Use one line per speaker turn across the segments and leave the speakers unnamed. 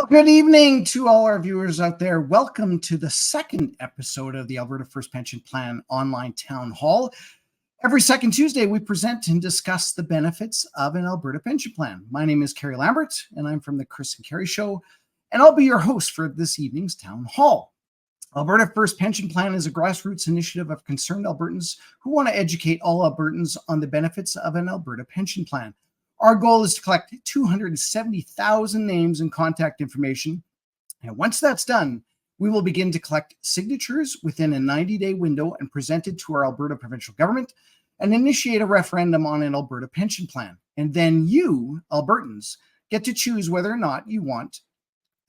Good evening to all our viewers out there. Welcome to the second episode of the Alberta First Pension Plan online town hall. Every second Tuesday, we present and discuss the benefits of an Alberta pension plan. My name is Kerry Lambert, and I'm from the Chris and Kerry Show, and I'll be your host for this evening's town hall. Alberta First Pension Plan is a grassroots initiative of concerned Albertans who want to educate all Albertans on the benefits of an Alberta pension plan. Our goal is to collect 270,000 names and contact information. And once that's done, we will begin to collect signatures within a 90-day window and present it to our Alberta provincial government and initiate a referendum on an Alberta pension plan. And then you, Albertans, get to choose whether or not you want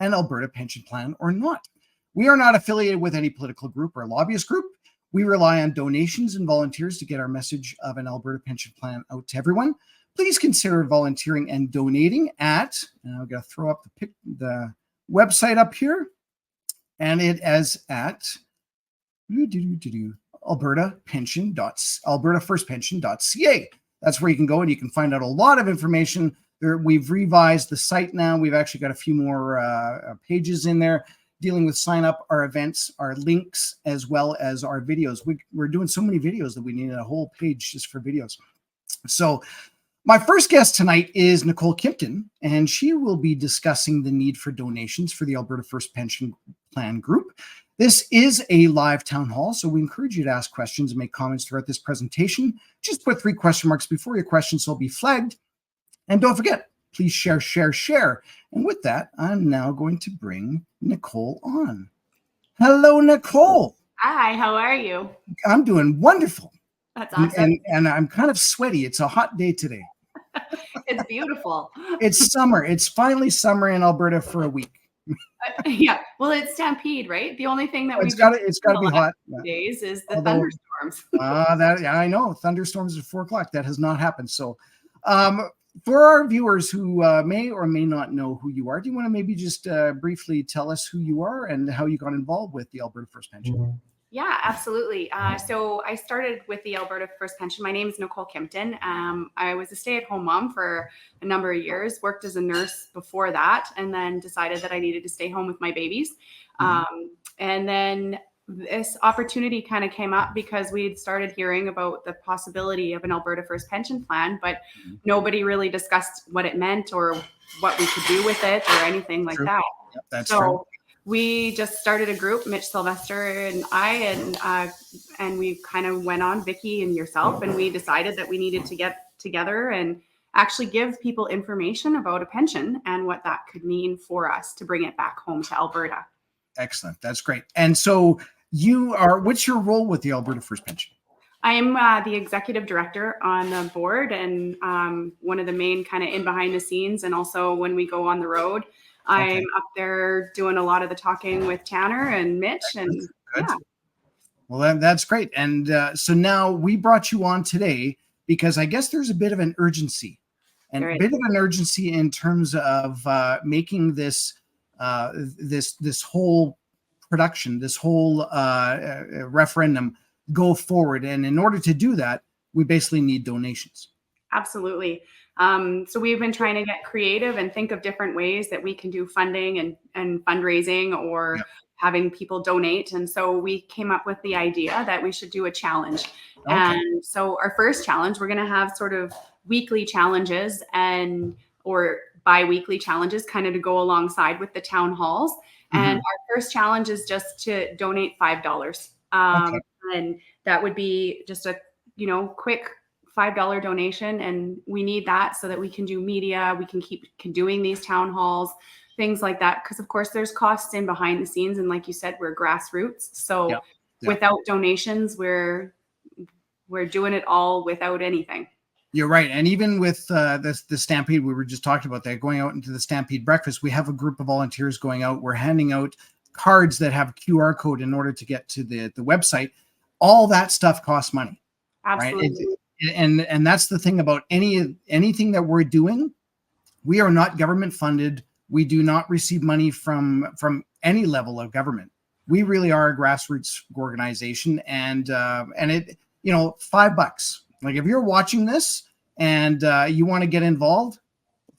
an Alberta pension plan or not. We are not affiliated with any political group or lobbyist group. We rely on donations and volunteers to get our message of an Alberta pension plan out to everyone. Please consider volunteering and donating at, and I'm going to throw up the website up here, and it is at albertafirstpension.ca. That's where you can go and you can find out a lot of information. We've revised the site now. We've actually got a few more pages in there dealing with sign up, our events, our links, as well as our videos. We're doing so many videos that we need a whole page just for videos. So my first guest tonight is Nicole Kimpton, and she will be discussing the need for donations for the Alberta First Pension Plan group. This is a live town hall, so we encourage you to ask questions and make comments throughout this presentation. Just put 3 question marks before your questions, so it'll be flagged. And don't forget, please share, share, share. And with that, I'm now going to bring Nicole on. Hello, Nicole.
Hi, how are you?
I'm doing wonderful.
That's awesome.
And I'm kind of sweaty. It's a hot day today.
It's beautiful.
It's summer. It's finally summer in Alberta for a week.
Yeah. Well, it's Stampede, right? The only thing that
it's got to be hot
days is the thunderstorms.
I know thunderstorms at 4:00. That has not happened. So, for our viewers who may or may not know who you are, do you want to maybe just briefly tell us who you are and how you got involved with the Alberta First Pension?
Mm-hmm. Yeah, absolutely. So I started with the Alberta First Pension. My name is Nicole Kimpton. I was a stay-at-home mom for a number of years, worked as a nurse before that, and then decided that I needed to stay home with my babies. Mm-hmm. And then this opportunity kind of came up because we had started hearing about the possibility of an Alberta First Pension Plan, but nobody really discussed what it meant or what we could do with it or anything like that.
Yep, that's true.
We just started a group, Mitch, Sylvester, and I, and we kind of went on, Vicky and yourself, and we decided that we needed to get together and actually give people information about a pension and what that could mean for us to bring it back home to Alberta.
Excellent. That's great. And so what's your role with the Alberta First Pension?
I am the executive director on the board and one of the main kind of in behind the scenes. And also when we go on the road, I'm up there doing a lot of the talking with Tanner and Mitch. And
good. Yeah. Well, that's great. And so now we brought you on today because I guess there's a bit of an urgency and a bit of an urgency in terms of making this whole production, this whole referendum go forward. And in order to do that, we basically need donations.
Absolutely. So we've been trying to get creative and think of different ways that we can do funding and fundraising or having people donate. And so we came up with the idea that we should do a challenge. Okay. And so our first challenge, we're going to have sort of weekly challenges or bi-weekly challenges kind of to go alongside with the town halls. Mm-hmm. And our first challenge is just to donate $5. And that would be just a, quick $5 donation. And we need that so that we can do media. We can keep doing these town halls, things like that. Because of course there's costs in behind the scenes. And like you said, we're grassroots. So without donations, we're doing it all without anything.
You're right. And even with the Stampede, we were just talking about that, going out into the Stampede breakfast, we have a group of volunteers going out. We're handing out cards that have a QR code in order to get to the website. All that stuff costs money.
Absolutely.
Right? And that's the thing about anything that we're doing. We are not government funded. We do not receive money from any level of government. We really are a grassroots organization, and it, $5. Like if you're watching this and you want to get involved,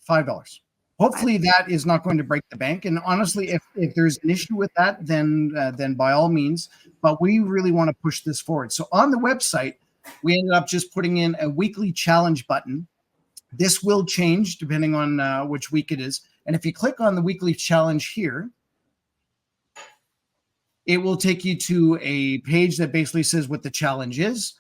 $5. hopefully that is not going to break the bank. And honestly, if there's an issue with that, then by all means, but we really want to push this forward. So on the website, we ended up just putting in a weekly challenge button. This will change depending on which week it is. And if you click on the weekly challenge here, it will take you to a page that basically says what the challenge is.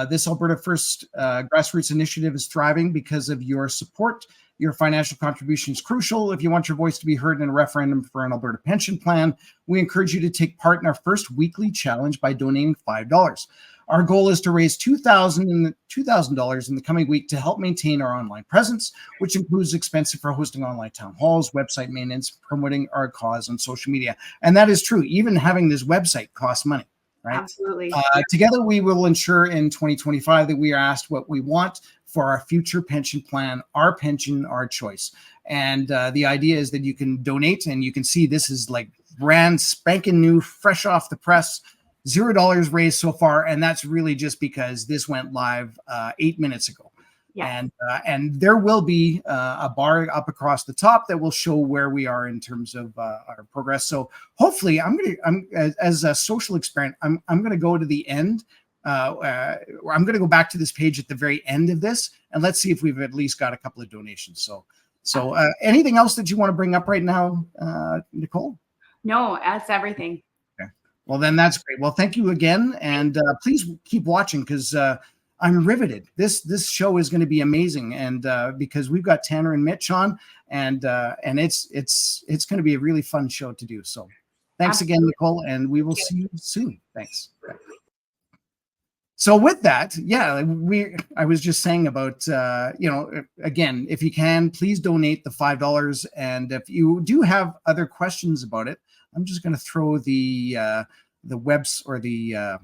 This Alberta First grassroots initiative is thriving because of your support. Your financial contribution is crucial. If you want your voice to be heard in a referendum for an Alberta pension plan, we encourage you to take part in our first weekly challenge by donating $5. Our goal is to raise $2,000 in the coming week to help maintain our online presence, which includes expenses for hosting online town halls, website maintenance, promoting our cause on social media. And that is true. Even having this website costs money, right?
Absolutely.
Together, we will ensure in 2025 that we are asked what we want for our future pension plan, our pension, our choice. And the idea is that you can donate, and you can see this is like brand spanking new, fresh off the press. $0 raised so far, and that's really just because this went live 8 minutes ago.
Yeah.
And there will be a bar up across the top that will show where we are in terms of our progress. So hopefully, I'm as a social experiment, I'm going to go to the end. I'm going to go back to this page at the very end of this, and let's see if we've at least got a couple of donations. So anything else that you want to bring up right now, Nicole?
No, that's everything.
Well, then that's great. Well, thank you again. And please keep watching, because I'm riveted. This show is going to be amazing. And because we've got Tanner and Mitch on, and it's going to be a really fun show to do. So thanks again, Nicole, and we will see you soon. Thanks. So with that, yeah, I was just saying about, again, if you can, please donate the $5. And if you do have other questions about it, I'm just going to throw the webs or the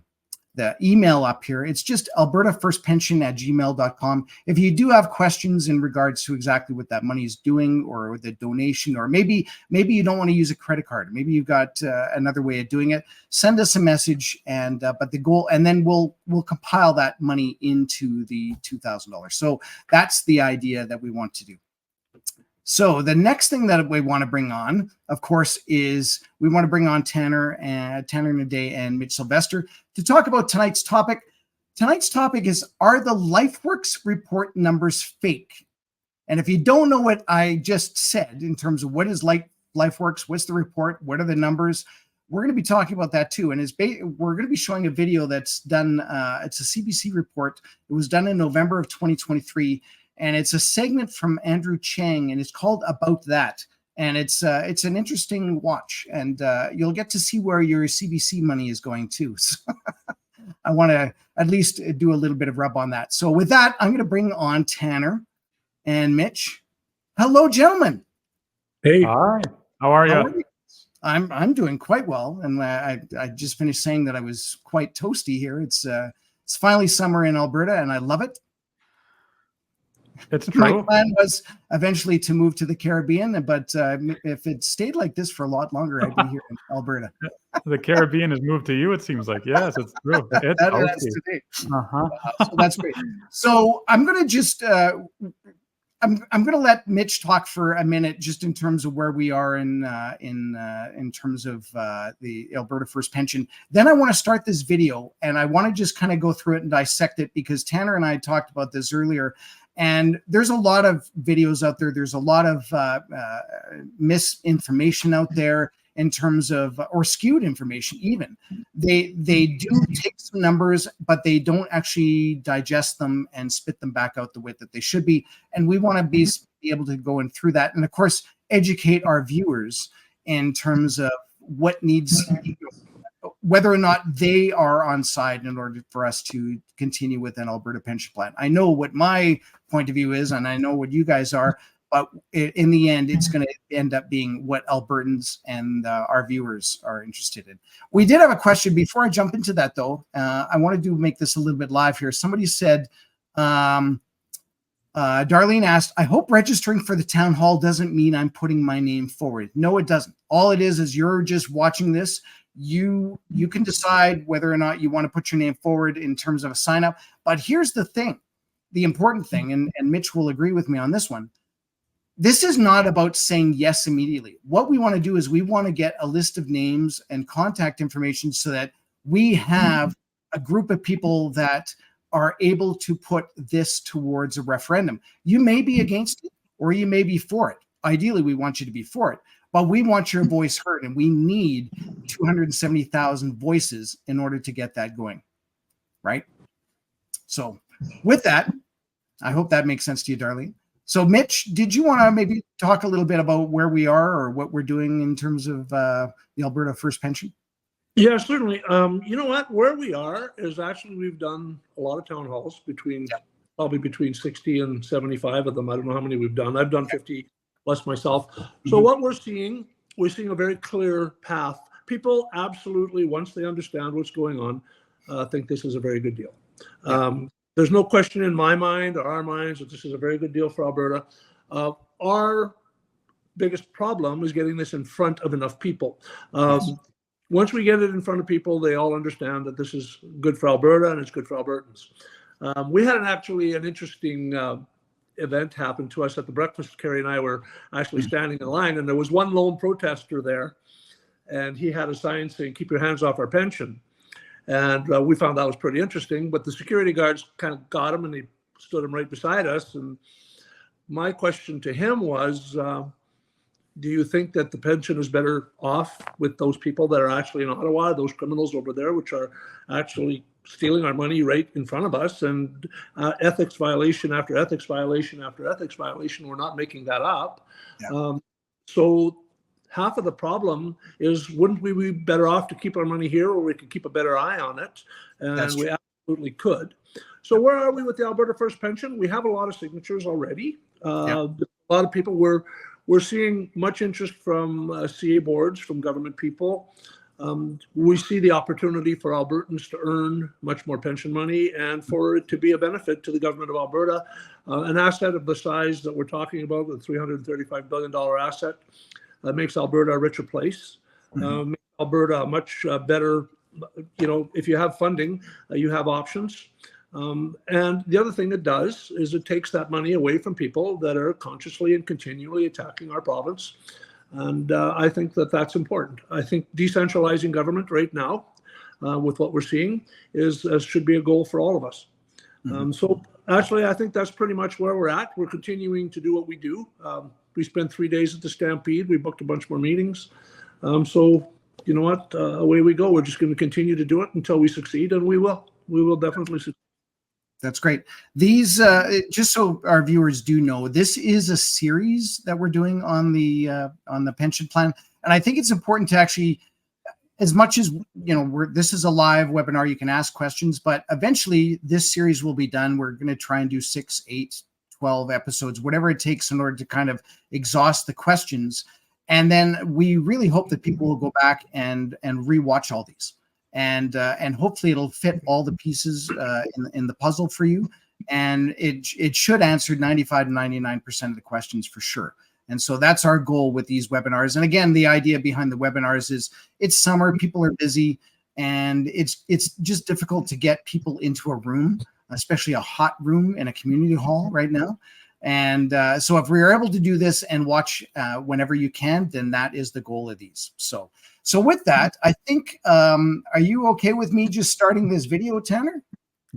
email up here. It's just albertafirstpension@gmail.com. If you do have questions in regards to exactly what that money is doing, or the donation, or maybe you don't want to use a credit card, maybe you've got another way of doing it, send us a message. And but the goal, and then we'll compile that money into the $2,000. So that's the idea that we want to do. So the next thing that we want to bring on, of course, is we want to bring on Tanner Hnidey and Mitch Sylvester to talk about tonight's topic. Tonight's topic is, are the Lifeworks Report numbers fake? And if you don't know what I just said in terms of what is Lifeworks, what's the report, what are the numbers, we're going to be talking about that too. And we're going to be showing a video that's done. It's a CBC report. It was done in November of 2023. And it's a segment from Andrew Chang, and it's called About That. And it's an interesting watch, and you'll get to see where your CBC money is going too. So I want to at least do a little bit of rub on that. So with that, I'm going to bring on Tanner and Mitch. Hello, gentlemen.
Hey. Hi. How are you?
I'm doing quite well, and I just finished saying that I was quite toasty here. It's finally summer in Alberta, and I love it.
It's true.
My plan was eventually to move to the Caribbean, but if it stayed like this for a lot longer, I'd be here in Alberta.
The Caribbean has moved to you, it seems like. Yes, it's true. It's
today. So that's great. So I'm going to just I'm going to let Mitch talk for a minute, just in terms of where we are in terms of the Alberta First Pension. Then I want to start this video, and I want to just kind of go through it and dissect it, because Tanner and I talked about this earlier. And there's a lot of videos out there. There's a lot of misinformation out there in terms of, or skewed information even. They do take some numbers, but they don't actually digest them and spit them back out the way that they should be. And we want to be able to go in through that. And of course, educate our viewers in terms of what needs, whether or not they are on side in order for us to continue with an Alberta pension plan. I know what my point of view is, and I know what you guys are, but in the end, it's going to end up being what Albertans and our viewers are interested in. We did have a question. Before I jump into that, though, I wanted to make this a little bit live here. Somebody said, Darlene asked, I hope registering for the town hall doesn't mean I'm putting my name forward. No, it doesn't. All it is you're just watching this. You can decide whether or not you want to put your name forward in terms of a sign up. But here's the thing, the important thing, and Mitch will agree with me on this one. this is not about saying yes immediately. What we want to do is we want to get a list of names and contact information so that we have a group of people that are able to put this towards a referendum. You may be against it or you may be for it. Ideally, we want you to be for it, but we want your voice heard, and we need 270,000 voices in order to get that going, right? So with that, I hope that makes sense to you, Darlene. So Mitch, did you want to maybe talk a little bit about where we are or what we're doing in terms of the Alberta First Pension?
Yeah, certainly. You know what? Where we are is actually we've done a lot of town halls probably between 60 and 75 of them. I don't know how many we've done. I've done 50 plus myself. So what we're seeing a very clear path. People absolutely, once they understand what's going on, think this is a very good deal. There's no question in my mind or our minds that this is a very good deal for Alberta. Our biggest problem is getting this in front of enough people. Once we get it in front of people, they all understand that this is good for Alberta and it's good for Albertans. We had an interesting event happen to us at the breakfast. Kerry and I were actually standing in line, and there was one lone protester there, and he had a sign saying, "Keep your hands off our pension." And we found that was pretty interesting, but the security guards kind of got him and they stood him right beside us. And my question to him was, do you think that the pension is better off with those people that are actually in Ottawa, those criminals over there, which are actually stealing our money right in front of us, and ethics violation after ethics violation after ethics violation? We're not making that up. So half of the problem is, wouldn't we be better off to keep our money here, or we could keep a better eye on it? And we absolutely could. So where are we with the Alberta First Pension? We have a lot of signatures already. A lot of people. We're seeing much interest from CA boards, from government people. We see the opportunity for Albertans to earn much more pension money and for it to be a benefit to the government of Alberta. An asset of the size that we're talking about, the $335 billion asset, makes Alberta a richer place, makes Alberta a much better, if you have funding, you have options. And the other thing it does is it takes that money away from people that are consciously and continually attacking our province. And I think that that's important. I think decentralizing government right now, with what we're seeing, should be a goal for all of us. So actually, I think that's pretty much where we're at. We're continuing to do what we do. We spent 3 days at the Stampede. We booked a bunch more meetings. So you know what? Away we go. We're just going to continue to do it until we succeed, and we will. We will definitely succeed.
That's great. These, just so our viewers do know, this is a series that we're doing on the pension plan, and I think it's important to actually, as much as this is a live webinar, you can ask questions, but eventually this series will be done. We're going to try and do 6, 8, 12 episodes, whatever it takes in order to kind of exhaust the questions, and then we really hope that people will go back and rewatch all these. And hopefully it'll fit all the pieces in the puzzle for you. And it should answer 95 to 99% of the questions for sure. And so that's our goal with these webinars. And again, the idea behind the webinars is it's summer, people are busy, and it's just difficult to get people into a room, especially a hot room in a community hall right now. And so if we're able to do this and watch whenever you can, then that is the goal of these. So with that, I think, are you okay with me just starting this video, Tanner?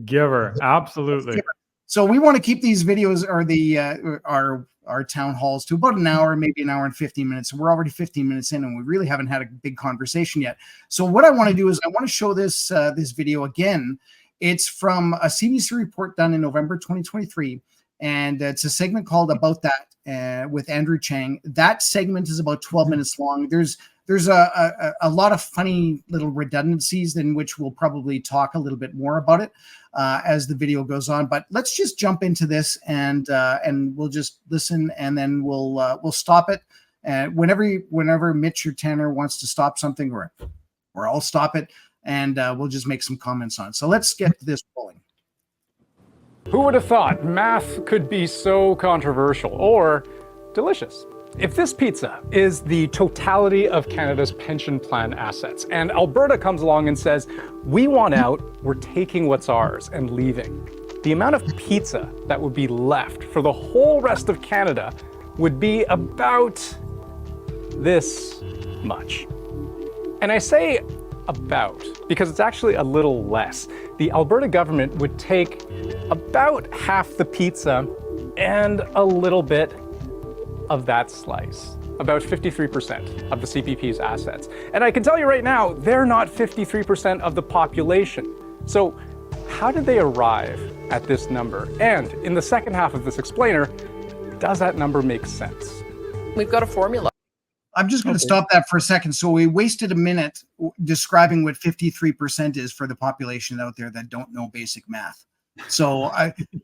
Giver, absolutely.
So we want to keep these videos or our town halls to about an hour, maybe an hour and 15 minutes. We're already 15 minutes in, and we really haven't had a big conversation yet. So what I want to do is I want to show this video again. It's from a CBC report done in November 2023, and it's a segment called About That with Andrew Chang. That segment is about 12 minutes long. There's a lot of funny little redundancies in which we'll probably talk a little bit more about it as the video goes on. But let's just jump into this and we'll just listen, and then we'll stop it. Whenever Mitch or Tanner wants to stop something, or I'll stop it, and we'll just make some comments on it. So let's get this rolling.
Who would have thought math could be so controversial or delicious? If this pizza is the totality of Canada's pension plan assets, and Alberta comes along and says, we want out, we're taking what's ours and leaving, the amount of pizza that would be left for the whole rest of Canada would be about this much. And I say about because it's actually a little less. The Alberta government would take about half the pizza and a little bit of that slice, about 53% of the CPP's assets. And I can tell you right now, they're not 53% of the population. So how did they arrive at this number? And in the second half of this explainer, does that number make sense?
We've got a formula.
I'm just going to stop that for a second. So we wasted a minute describing what 53% is for the population out there that don't know basic math. So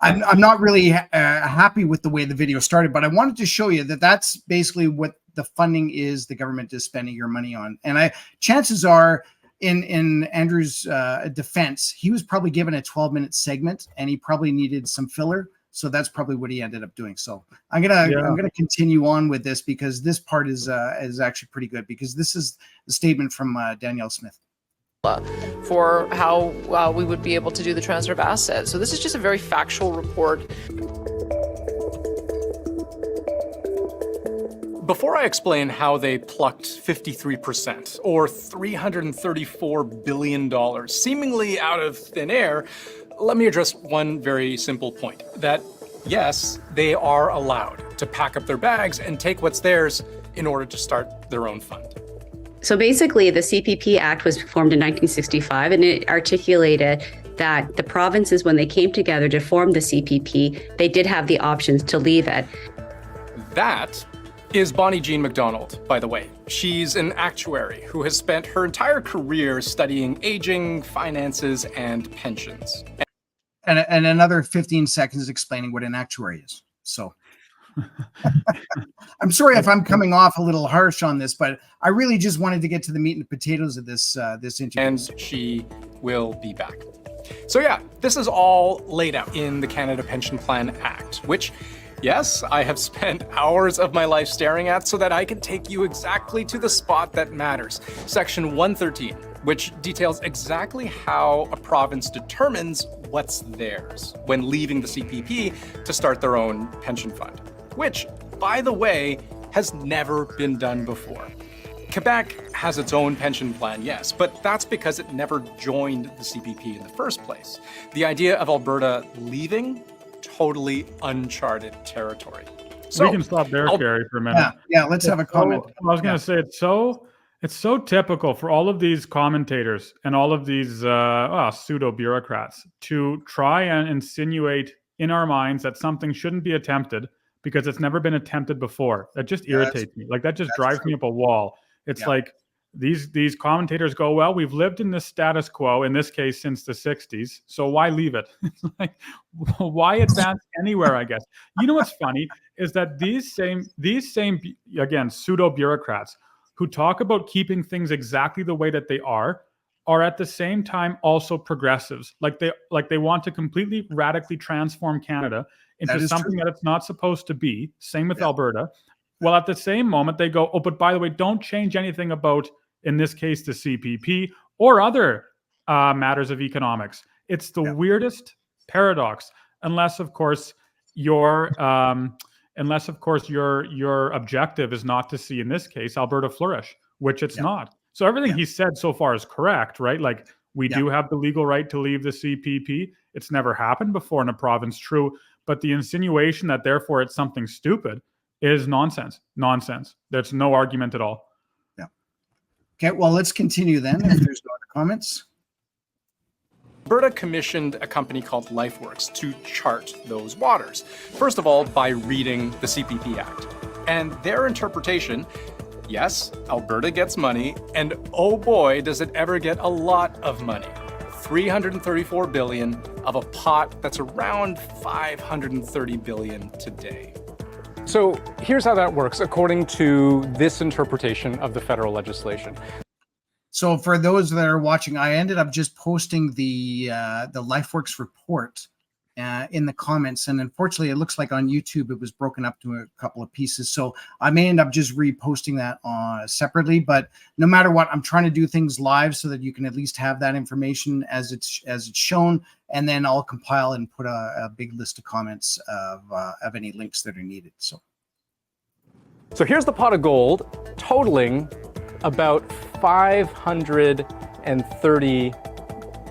I'm not really happy with the way the video started, but I wanted to show you that that's basically what the funding is the government is spending your money on. And chances are, in Andrew's defense, he was probably given a 12-minute segment and he probably needed some filler. So that's probably what he ended up doing. So I'm gonna continue on with this because this part is actually pretty good, because this is the statement from Danielle Smith
For how we would be able to do the transfer of assets. So this is just a very factual report.
Before I explain how they plucked 53% or $334 billion seemingly out of thin air, let me address one very simple point, that yes, they are allowed to pack up their bags and take what's theirs in order to start their own fund.
So basically, the CPP Act was formed in 1965, and it articulated that the provinces, when they came together to form the CPP, they did have the options to leave it.
That is Bonnie Jean McDonald, by the way. She's an actuary who has spent her entire career studying aging, finances, and pensions.
and another 15 seconds explaining what an actuary is. So I'm sorry if I'm coming off a little harsh on this, but I really just wanted to get to the meat and the potatoes of this interview.
And she will be back. So yeah, this is all laid out in the Canada Pension Plan Act, which, yes, I have spent hours of my life staring at so that I can take you exactly to the spot that matters. Section 113, which details exactly how a province determines what's theirs when leaving the CPP to start their own pension fund, which, by the way, has never been done before. Quebec has its own pension plan, yes, but that's because it never joined the CPP in the first place. The idea of Alberta leaving, totally uncharted territory. So
we can stop there, Kerry, for a minute.
Yeah, let's have a comment.
I was going to say it's so typical for all of these commentators and all of these pseudo bureaucrats to try and insinuate in our minds that something shouldn't be attempted because it's never been attempted before. That just irritates me. Like that just drives me up a wall. It's like these commentators go, well, we've lived in this status quo, in this case, since the 60s. So why leave it? It's like, why advance anywhere, I guess? You know what's funny is that these same again, pseudo bureaucrats who talk about keeping things exactly the way that they are at the same time also progressives. Like they want to completely radically transform Canada into something that it's not supposed to be. Same with Alberta. Well, at the same moment, they go, oh, but by the way, don't change anything about, in this case, the CPP or other matters of economics. It's the weirdest paradox, unless, of course, your objective is not to see, in this case, Alberta flourish, which it's not. So everything he said so far is correct, right? Like we do have the legal right to leave the CPP. It's never happened before in a province, true. But the insinuation that therefore it's something stupid is nonsense. There's no argument at all.
Yeah. Okay, well, let's continue then if there's no other comments.
Alberta commissioned a company called Lifeworks to chart those waters. First of all, by reading the CPP Act. And their interpretation, yes, Alberta gets money, and oh boy, does it ever get a lot of money. $334 billion of a pot that's around $530 billion today. So here's how that works according to this interpretation of the federal legislation.
So for those that are watching, I ended up just posting the Lifeworks report in the comments, and unfortunately, it looks like on YouTube it was broken up to a couple of pieces. So I may end up just reposting that separately. But no matter what, I'm trying to do things live so that you can at least have that information as it's shown, and then I'll compile and put a big list of comments of any links that are needed. So
So here's the pot of gold totaling about 530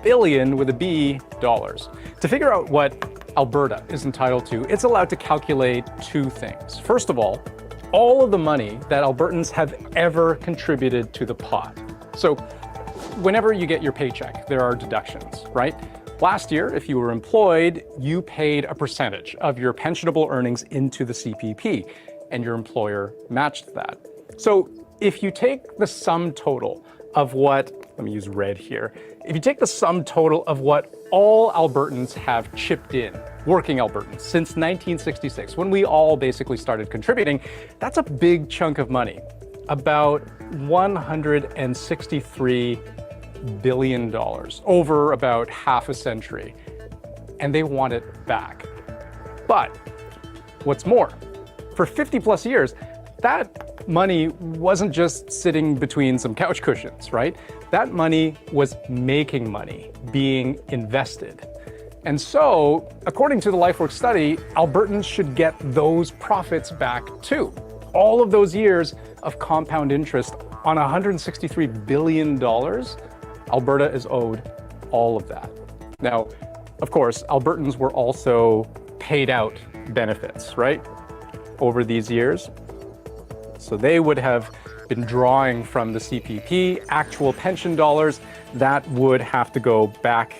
billion with a B dollars. To figure out what Alberta is entitled to, it's allowed to calculate two things. First of all of the money that Albertans have ever contributed to the pot. So whenever you get your paycheck, there are deductions, right? Last year, if you were employed, you paid a percentage of your pensionable earnings into the CPP, and your employer matched that. So if you take the sum total of what, let me use red here, if you take the sum total of what all Albertans have chipped in, working Albertans, since 1966, when we all basically started contributing, that's a big chunk of money, about $163 billion over about half a century, and they want it back. But what's more, for 50 plus years, that money wasn't just sitting between some couch cushions, right? That money was making money, being invested. And so, according to the Lifeworks study, Albertans should get those profits back too. All of those years of compound interest on $163 billion, Alberta is owed all of that. Now, of course, Albertans were also paid out benefits, right, over these years. So they would have been drawing from the CPP actual pension dollars that would have to go back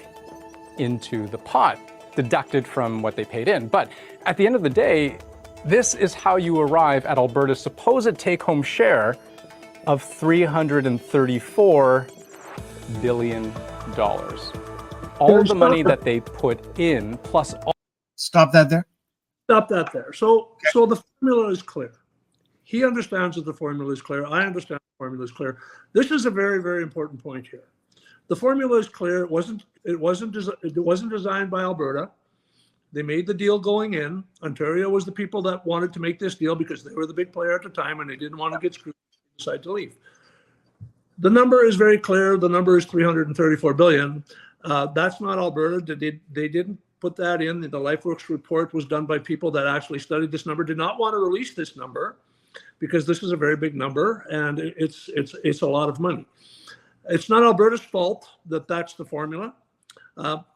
into the pot, deducted from what they paid in. But at the end of the day, this is how you arrive at Alberta's supposed take-home share of $334 billion. All of the money that they put in, plus all...
Stop that there.
Stop that there. So the formula is clear. He understands that the formula is clear. I understand the formula is clear. This is a very, very important point here. The formula is clear. It wasn't designed by Alberta. They made the deal going in. Ontario was the people that wanted to make this deal because they were the big player at the time and they didn't want to get screwed. They decided to leave. The number is very clear. The number is 334 billion. That's not Alberta. They didn't put that in. The Lifeworks report was done by people that actually studied this number, did not want to release this number because this is a very big number and it's a lot of money. It's not Alberta's fault that that's the formula.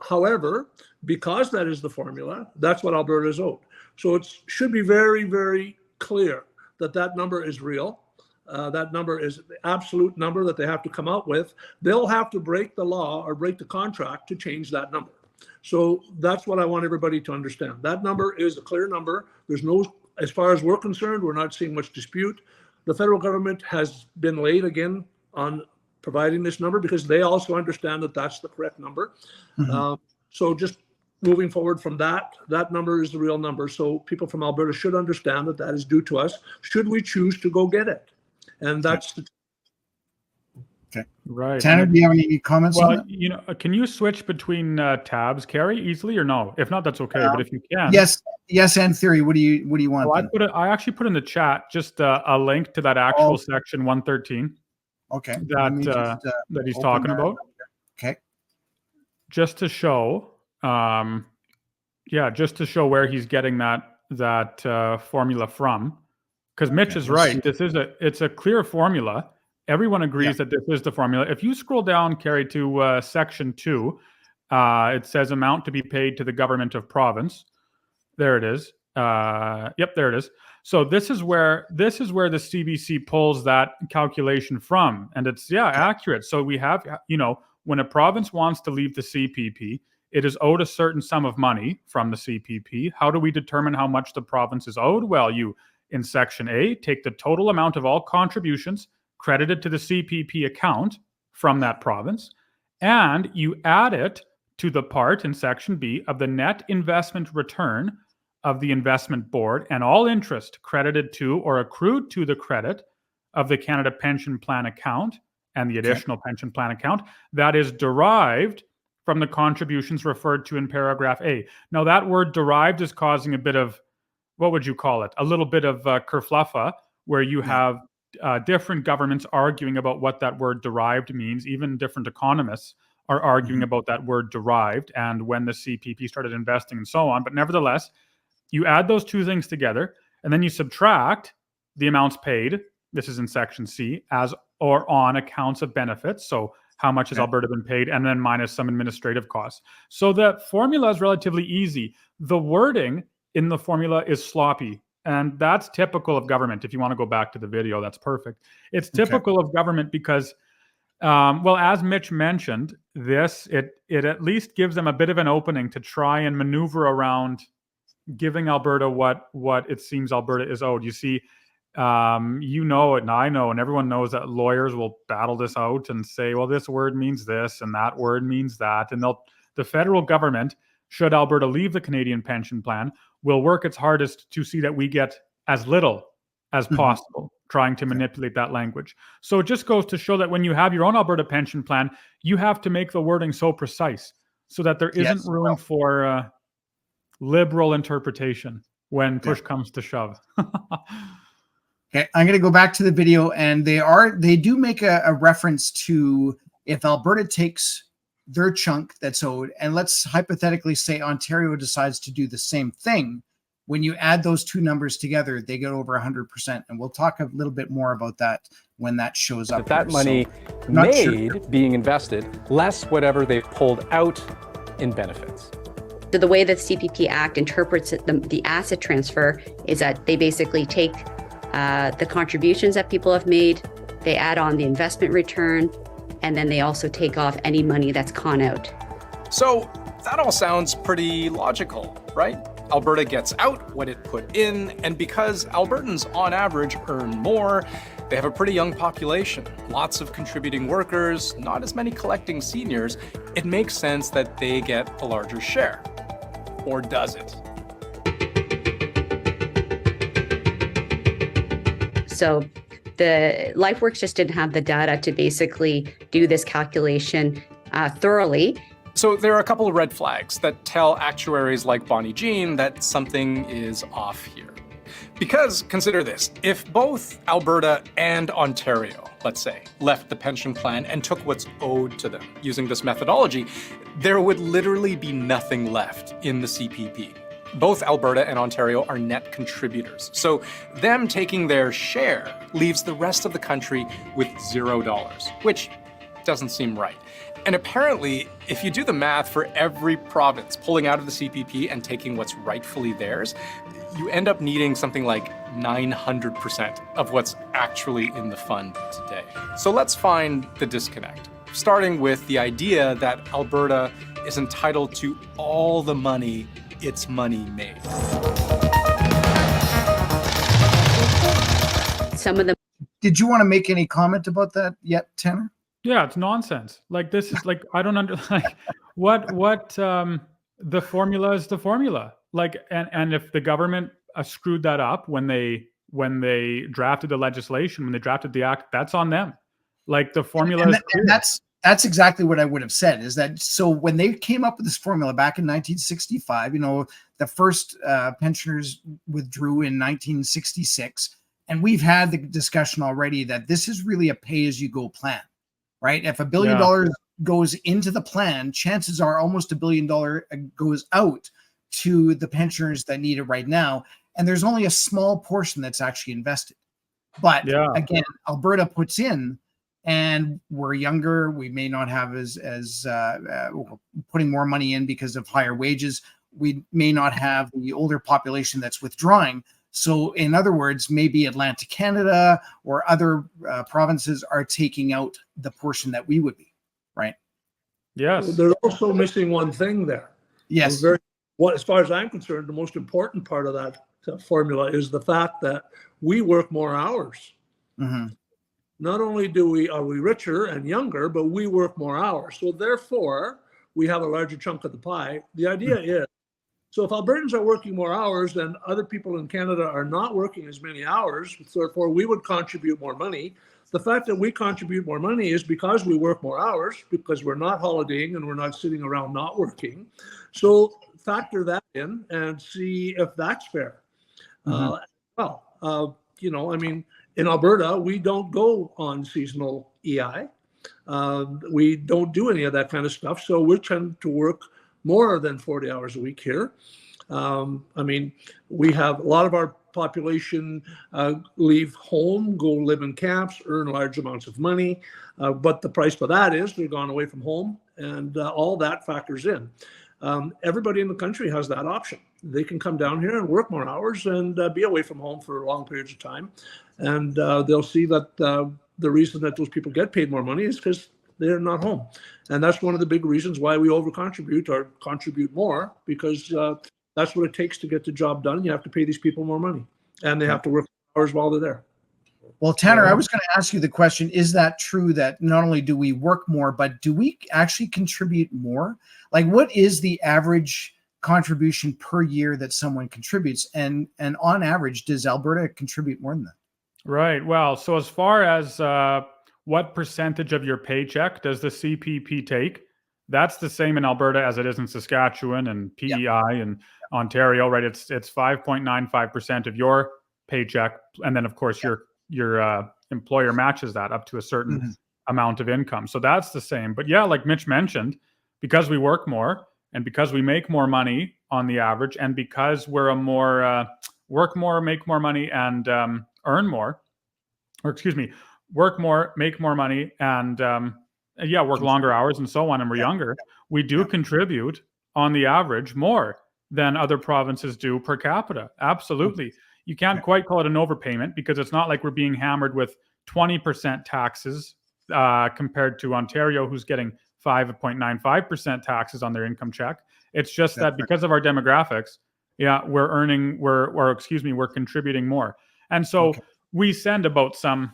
However, because that is the formula, that's what Alberta is owed. So it should be very, very clear that that number is real. That number is the absolute number that they have to come out with. They'll have to break the law or break the contract to change that number. So that's what I want everybody to understand. That number is a clear number. There's no, as far as we're concerned, we're not seeing much dispute. The federal government has been late again on providing this number because they also understand that that's the correct number. Mm-hmm. So just moving forward from that number is the real number. So people from Alberta should understand that that is due to us should we choose to go get it. And that's the
okay.
Right.
Tanner, do you have any comments on that?
You know, can you switch between tabs, Kerry, easily or no? If not, that's okay. But if you can,
yes, and theory. What do you want?
Well, I actually put in the chat just a link to that actual section 113.
Okay.
That he's talking about.
Okay.
Just to show, just to show where he's getting that formula from, because Mitch is right. It's a clear formula. Everyone agrees that this is the formula. If you scroll down, Kerry, to section 2, it says amount to be paid to the government of province. There it is. Yep, there it is. So this is where the CBC pulls that calculation from, and it's accurate. So we have, when a province wants to leave the CPP, it is owed a certain sum of money from the CPP. How do we determine how much the province is owed? Well, you, in section A, take the total amount of all contributions credited to the CPP account from that province, and you add it to the part in section B of the net investment return of the investment board and all interest credited to or accrued to the credit of the Canada Pension Plan account and the additional pension plan account that is derived from the contributions referred to in paragraph A. Now that word derived is causing a bit of, what would you call it? A little bit of kerfluffa, where you have different governments arguing about what that word derived means. Even different economists are arguing about that word derived and when the CPP started investing and so on. But nevertheless, you add those two things together and then you subtract the amounts paid, this is in section C, as or on accounts of benefits. So how much has Alberta been paid, and then minus some administrative costs. So the formula is relatively easy. The wording in the formula is sloppy, and that's typical of government. If you want to go back to the video, that's perfect. It's typical of government because, well, as Mitch mentioned, it at least gives them a bit of an opening to try and maneuver around giving Alberta what it seems Alberta is owed. You see, you know it, and I know, and everyone knows that lawyers will battle this out and say, well, this word means this and that word means that. And the federal government, should Alberta leave the Canadian Pension Plan, will work its hardest to see that we get as little as possible, trying to manipulate that language. So it just goes to show that when you have your own Alberta Pension Plan, you have to make the wording so precise so that there isn't room for liberal interpretation when push comes to shove.
Okay, I'm going to go back to the video, and they do make a reference to if Alberta takes their chunk that's owed, and let's hypothetically say Ontario decides to do the same thing. When you add those two numbers together, they get over 100%, and we'll talk a little bit more about that when that shows up.
That money made being invested, less whatever they've pulled out in benefits.
So the way that the CPP Act interprets the asset transfer is that they basically take the contributions that people have made, they add on the investment return, and then they also take off any money that's gone out.
So that all sounds pretty logical, right? Alberta gets out what it put in, and because Albertans on average earn more, they have a pretty young population, lots of contributing workers, not as many collecting seniors, it makes sense that they get a larger share. Or does it?
So the Lifeworks just didn't have the data to basically do this calculation thoroughly.
So there are a couple of red flags that tell actuaries like Bonnie Jean that something is off here. Because consider this, if both Alberta and Ontario, let's say, left the pension plan and took what's owed to them using this methodology, there would literally be nothing left in the CPP. Both Alberta and Ontario are net contributors. So them taking their share leaves the rest of the country with $0, which doesn't seem right. And apparently, if you do the math for every province pulling out of the CPP and taking what's rightfully theirs, you end up needing something like 900% of what's actually in the fund today. So let's find the disconnect, starting with the idea that Alberta is entitled to all the money its money made.
Some of them.
Did you want to make any comment about that yet, Tanner?
Yeah, it's nonsense. Like, this is like, I don't what the formula is the formula. Like, and if the government screwed that up when they drafted the legislation, when they drafted the act, that's on them. Like, the formula is clear.
And that's exactly what I would have said, is that so when they came up with this formula back in 1965, the first pensioners withdrew in 1966, and we've had the discussion already that this is really a pay-as-you-go plan, right? If $1 billion goes into the plan, chances are almost $1 billion goes out to the pensioners that need it right now, and there's only a small portion that's actually invested. But again, Alberta puts in, and we're younger, we may not have as putting more money in because of higher wages. We may not have the older population that's withdrawing. So in other words, maybe Atlantic Canada or other provinces are taking out the portion that we would be, right?
Yes.
They're also missing one thing there.
Yes.
As far as I'm concerned, the most important part of that formula is the fact that we work more hours.
Mm-hmm.
Not only are we richer and younger, but we work more hours. So therefore, we have a larger chunk of the pie. The idea is, so if Albertans are working more hours, then other people in Canada are not working as many hours. Therefore, we would contribute more money. The fact that we contribute more money is because we work more hours, because we're not holidaying and we're not sitting around not working. So factor that in and see if that's fair. In Alberta, we don't go on seasonal EI. We don't do any of that kind of stuff. So we tend to work more than 40 hours a week here. I mean, we have a lot of our population leave home, go live in camps, earn large amounts of money. But the price for that is they're gone away from home, and all that factors in. Everybody in the country has that option. They can come down here and work more hours and be away from home for long periods of time. And they'll see that the reason that those people get paid more money is because they're not home. And that's one of the big reasons why we over-contribute or contribute more, because that's what it takes to get the job done. You have to pay these people more money, and they have to work hours while they're there.
Well, Tanner, I was going to ask you the question, is that true that not only do we work more, but do we actually contribute more? Like, what is the average contribution per year that someone contributes? And on average, does Alberta contribute more than that?
Right. Well, so as far as what percentage of your paycheck does the CPP take? That's the same in Alberta as it is in Saskatchewan and PEI and Ontario, right? It's 5.95% of your paycheck, and then of course your employer matches that up to a certain amount of income. So that's the same. But yeah, like Mitch mentioned, because we work more and because we make more money on the average, and because we're a more work more, make more money, and earn more, or excuse me, work more, make more money, and work longer hours and so on, and we're younger, we do contribute on the average more than other provinces do per capita. Absolutely. You can't quite call it an overpayment, because it's not like we're being hammered with 20% taxes compared to Ontario, who's getting 5.95% taxes on their income check. It's just that because of our demographics, we're contributing more. And so we send about some,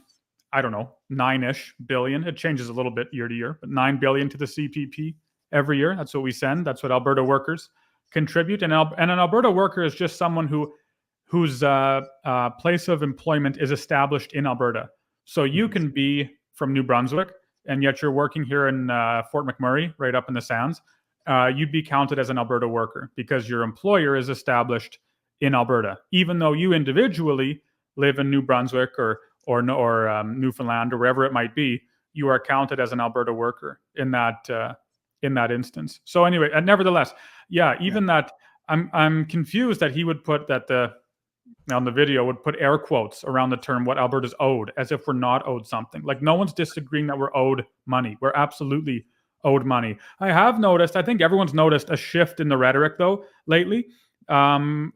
I don't know, 9-ish billion. It changes a little bit year to year, but 9 billion to the CPP every year. That's what we send. That's what Alberta workers contribute. And an Alberta worker is just someone whose place of employment is established in Alberta. So you can be from New Brunswick, and yet you're working here in Fort McMurray, right up in the Sands. You'd be counted as an Alberta worker because your employer is established in Alberta, even though you individually live in New Brunswick or Newfoundland or wherever it might be. You are counted as an Alberta worker in that instance. So anyway, and nevertheless, that I'm confused that he would put that on the video would put air quotes around the term what Alberta's owed, as if we're not owed something. Like, no one's disagreeing that we're owed money. We're absolutely owed money. I have noticed, I think everyone's noticed a shift in the rhetoric though lately, from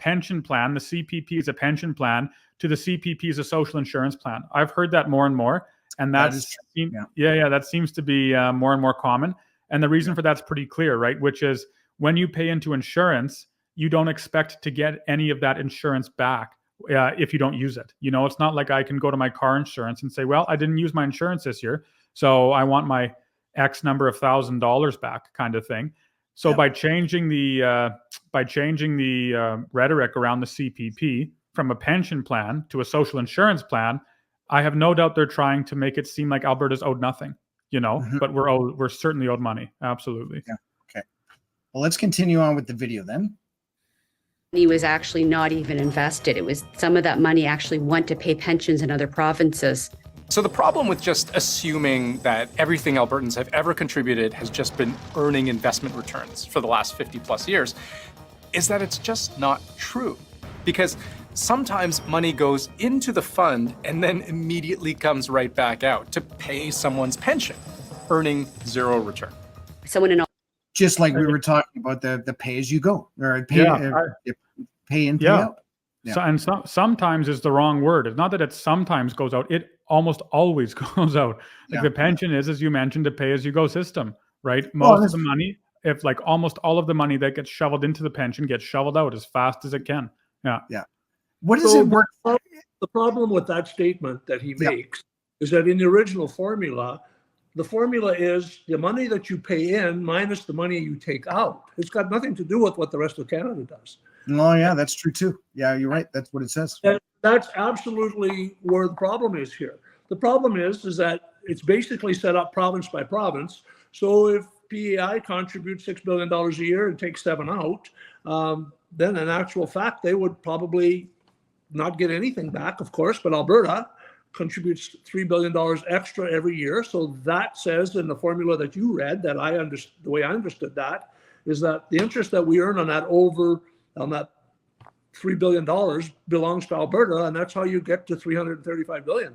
pension plan, the CPP is a pension plan, to the CPP is a social insurance plan. I've heard that more and more, and that seems to be more and more common. And the reason for that's pretty clear, right? Which is, when you pay into insurance, you don't expect to get any of that insurance back if you don't use it. You know, it's not like I can go to my car insurance and say, well, I didn't use my insurance this year, so I want my X number of $1,000 back, kind of thing. So by changing the rhetoric around the CPP from a pension plan to a social insurance plan, I have no doubt they're trying to make it seem like Alberta's owed nothing, but we're certainly owed money. Absolutely.
Yeah. Okay. Well, let's continue on with the video then.
Money was actually not even invested. It was, some of that money actually went to pay pensions in other provinces.
So the problem with just assuming that everything Albertans have ever contributed has just been earning investment returns for the last 50 plus years is that it's just not true. Because sometimes money goes into the fund and then immediately comes right back out to pay someone's pension, earning zero return.
Just like we were talking about the pay as you go, or pay in, pay out. Yeah.
So, and sometimes is the wrong word. It's not that it sometimes goes out. It almost always goes out. Like the pension is, as you mentioned, a pay as you go system, right? Most of the money, if like almost all of the money that gets shoveled into the pension gets shoveled out as fast as it can. Yeah.
Yeah. What does it work?
The problem with that statement that he makes is that in the original formula, the formula is the money that you pay in minus the money you take out. It's got nothing to do with what the rest of Canada does.
Oh, yeah, that's true too. Yeah, you're right. That's what it says.
And that's absolutely where the problem is here. The problem is that it's basically set up province by province. So if PEI contributes $6 billion a year and takes 7 out, then in actual fact, they would probably not get anything back, of course, but Alberta contributes $3 billion extra every year. So that says in the formula that you read, that the way I understood that, is that the interest that we earn on that $3 billion belongs to Alberta, and that's how you get to $335 billion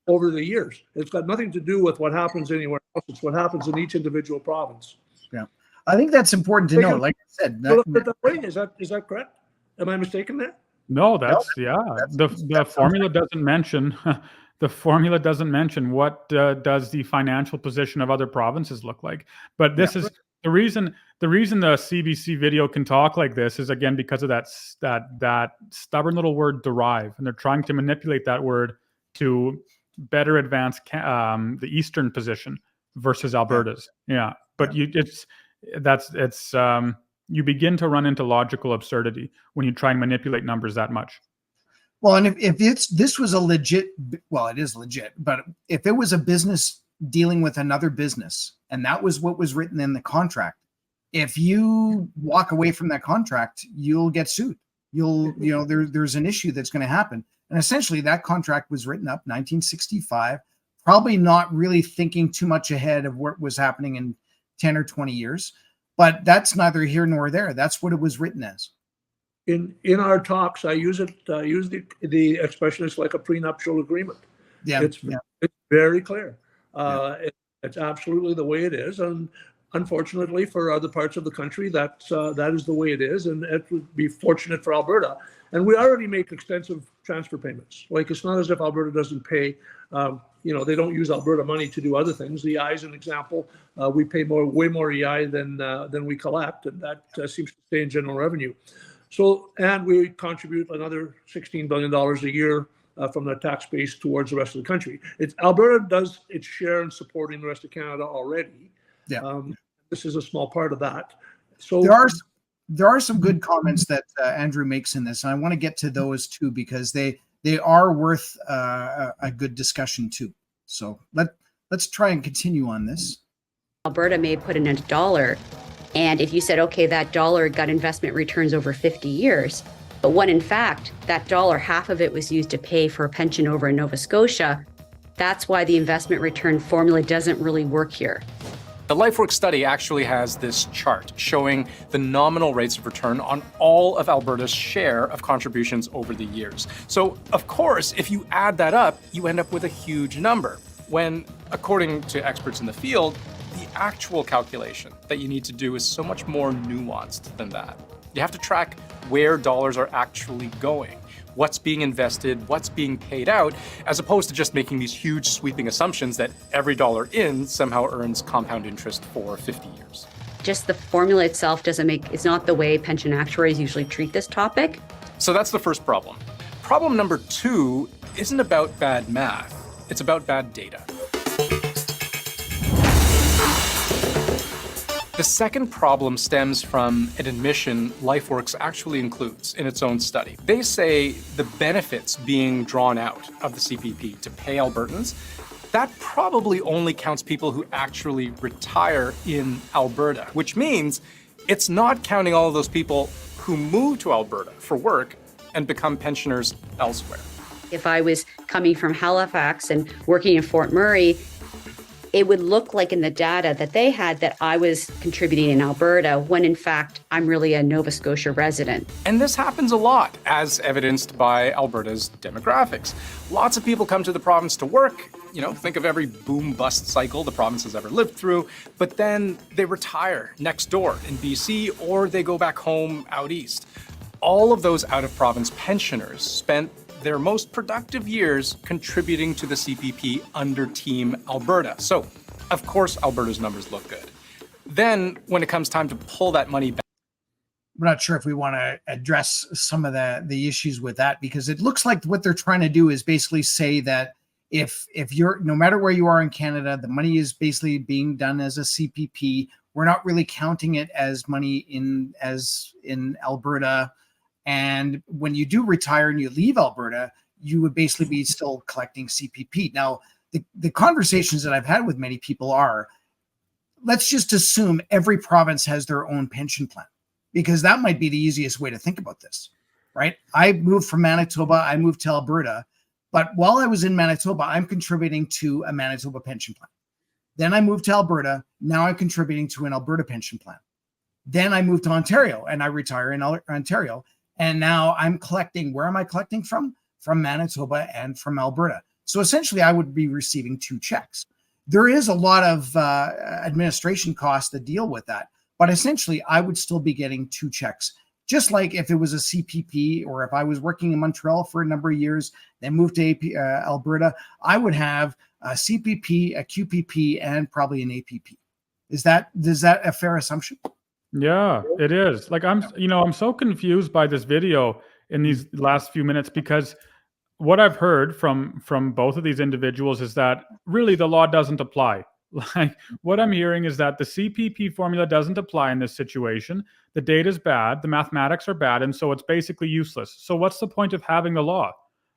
over the years. It's got nothing to do with what happens anywhere else. It's what happens in each individual province.
Yeah, I think that's important to know. Like I said,
is that correct? Am I mistaken there?
No, the formula doesn't mention. The formula doesn't mention what does the financial position of other provinces look like. But this is the reason the CBC video can talk like this is, again, because of that stubborn little word derive, and they're trying to manipulate that word to better advance the eastern position versus Alberta's. Yeah, but you begin to run into logical absurdity when you try and manipulate numbers that much.
Well, and if this was a legit, well, it is legit, but if it was a business dealing with another business, and that was what was written in the contract, if you walk away from that contract, you'll get sued. There's an issue that's going to happen. And essentially that contract was written up 1965, probably not really thinking too much ahead of what was happening in 10 or 20 years, but that's neither here nor there. That's what it was written as.
In our talks, I use the expression, it's like a prenuptial agreement.
Yeah,
it's very clear. It's absolutely the way it is, and unfortunately for other parts of the country, that is the way it is, and it would be fortunate for Alberta. And we already make extensive transfer payments. Like, it's not as if Alberta doesn't pay. They don't use Alberta money to do other things. The EI is an example. We pay way more EI than we collect, and that seems to stay in general revenue. So, and we contribute another $16 billion a year from the tax base towards the rest of the country. Alberta does its share in supporting the rest of Canada already. Yeah. This is a small part of that. So
there are some good comments that Andrew makes in this, and I want to get to those too, because they are worth a good discussion too. So let's try and continue on this.
Alberta may put in $1, and if you said, okay, that dollar got investment returns over 50 years, but when in fact that dollar, half of it was used to pay for a pension over in Nova Scotia, that's why the investment return formula doesn't really work here.
The Lifeworks study actually has this chart showing the nominal rates of return on all of Alberta's share of contributions over the years. So, of course, if you add that up, you end up with a huge number, when, according to experts in the field, the actual calculation that you need to do is so much more nuanced than that. You have to track where dollars are actually going, what's being invested, what's being paid out, as opposed to just making these huge sweeping assumptions that every dollar in somehow earns compound interest for 50 years.
Just the formula itself it's not the way pension actuaries usually treat this topic.
So that's the first problem. Problem number 2 isn't about bad math, it's about bad data. The second problem stems from an admission Lifeworks actually includes in its own study. They say the benefits being drawn out of the CPP to pay Albertans, that probably only counts people who actually retire in Alberta, which means it's not counting all of those people who move to Alberta for work and become pensioners elsewhere.
If I was coming from Halifax and working in Fort Murray, it would look like in the data that they had that I was contributing in Alberta, when in fact I'm really a Nova Scotia resident.
And this happens a lot, as evidenced by Alberta's demographics. Lots of people come to the province to work. Think of every boom-bust cycle the province has ever lived through, but then they retire next door in BC, or they go back home out east. All of those out-of-province pensioners spent their most productive years contributing to the CPP under Team Alberta. So, of course, Alberta's numbers look good. Then, when it comes time to pull that money back,
I'm not sure if we want to address some of the issues with that, because it looks like what they're trying to do is basically say that if you're, no matter where you are in Canada, the money is basically being done as a CPP. We're not really counting it as money in Alberta. And when you do retire and you leave Alberta, you would basically be still collecting CPP. Now, the conversations that I've had with many people are, let's just assume every province has their own pension plan, because that might be the easiest way to think about this, right? I moved from Manitoba, I moved to Alberta, but while I was in Manitoba, I'm contributing to a Manitoba pension plan. Then I moved to Alberta, now I'm contributing to an Alberta pension plan. Then I moved to Ontario and I retire in Ontario. And now I'm collecting. Where am I collecting from? From Manitoba and from Alberta. So essentially, I would be receiving 2 checks. There is a lot of administration costs to deal with that. But essentially, I would still be getting 2 checks. Just like if it was a CPP, or if I was working in Montreal for a number of years, then moved to Alberta, I would have a CPP, a QPP, and probably an APP. Is that a fair assumption?
Yeah, it is. Like I'm so confused by this video in these last few minutes, because what I've heard from both of these individuals is that really the law doesn't apply. Like what I'm hearing is that the CPP formula doesn't apply in this situation. The data is bad, the mathematics are bad, and so it's basically useless. So what's the point of having the law?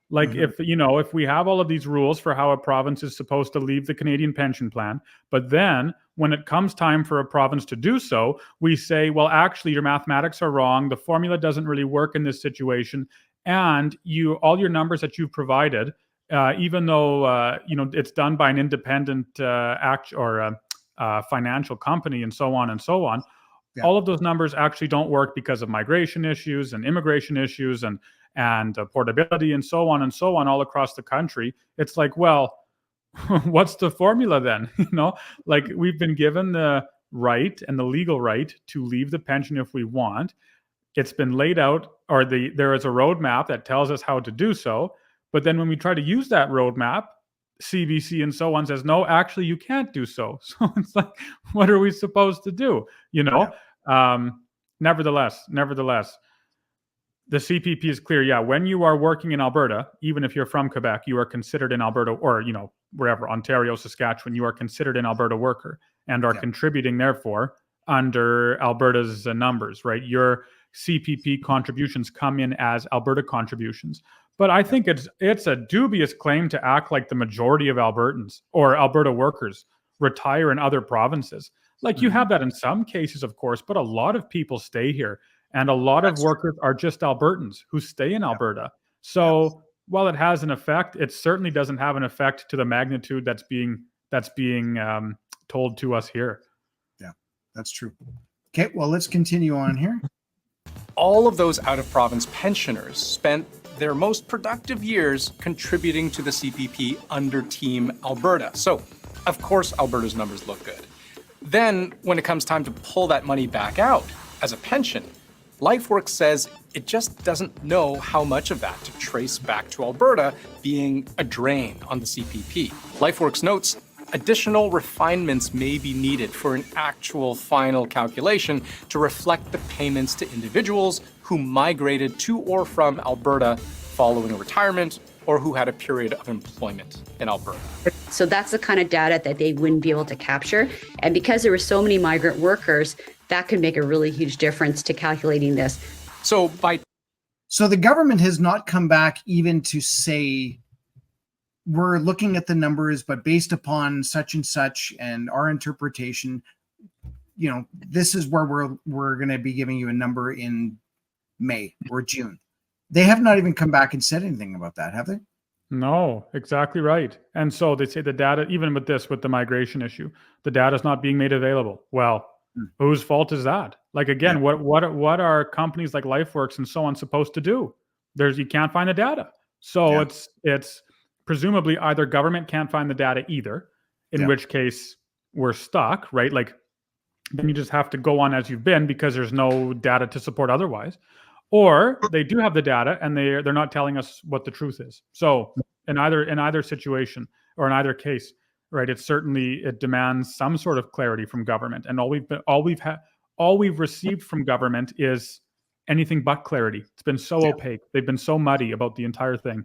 Like if we have all of these rules for how a province is supposed to leave the Canadian pension plan, but then when it comes time for a province to do so, we say, well, actually your mathematics are wrong. The formula doesn't really work in this situation. And all your numbers that you've provided, even though it's done by an independent financial company and so on, yeah. All of those numbers actually don't work because of migration issues and immigration issues and portability and so on all across the country. It's like, well, what's the formula then? Like we've been given the right and the legal right to leave the pension if we want. It's been laid out, or there is a roadmap that tells us how to do so. But then when we try to use that roadmap, CBC and so on says, no, actually you can't do so. So it's like, what are we supposed to do? Yeah. Nevertheless, the CPP is clear. Yeah, when you are working in Alberta, even if you're from Quebec, you are considered an Alberta, or wherever, Ontario, Saskatchewan, you are considered an Alberta worker and are contributing, therefore, under Alberta's numbers, right? Your CPP contributions come in as Alberta contributions. But I think it's a dubious claim to act like the majority of Albertans or Alberta workers retire in other provinces. Like you have that in some cases, of course, but a lot of people stay here. And a lot of workers are just Albertans who stay in Alberta. So while it has an effect, it certainly doesn't have an effect to the magnitude that's being told to us here.
Yeah, that's true. Okay, well, let's continue on here.
All of those out-of-province pensioners spent their most productive years contributing to the CPP under Team Alberta. So, of course, Alberta's numbers look good. Then, when it comes time to pull that money back out as a pension, Lifeworks says it just doesn't know how much of that to trace back to Alberta being a drain on the CPP. Lifeworks notes additional refinements may be needed for an actual final calculation to reflect the payments to individuals who migrated to or from Alberta following a retirement or who had a period of employment in Alberta.
So that's the kind of data that they wouldn't be able to capture. And because there were so many migrant workers, that could make a really huge difference to calculating this.
So the government has not come back even to say, we're looking at the numbers, but based upon such and such and our interpretation, this is where we're going to be giving you a number in May or June. They have not even come back and said anything about that, have they?
No, exactly right. And so they say the data, even with the migration issue, the data is not being made available. Well, whose fault is that? Like, again, what are companies like Lifeworks and so on supposed to do? You can't find the data. So it's presumably either government can't find the data either, in which case we're stuck, right? Like then you just have to go on as you've been because there's no data to support otherwise. Or they do have the data and they're not telling us what the truth is. So in either situation or in either case, right, it demands some sort of clarity from government. And all we've received from government is anything but clarity. It's been so opaque. They've been so muddy about the entire thing.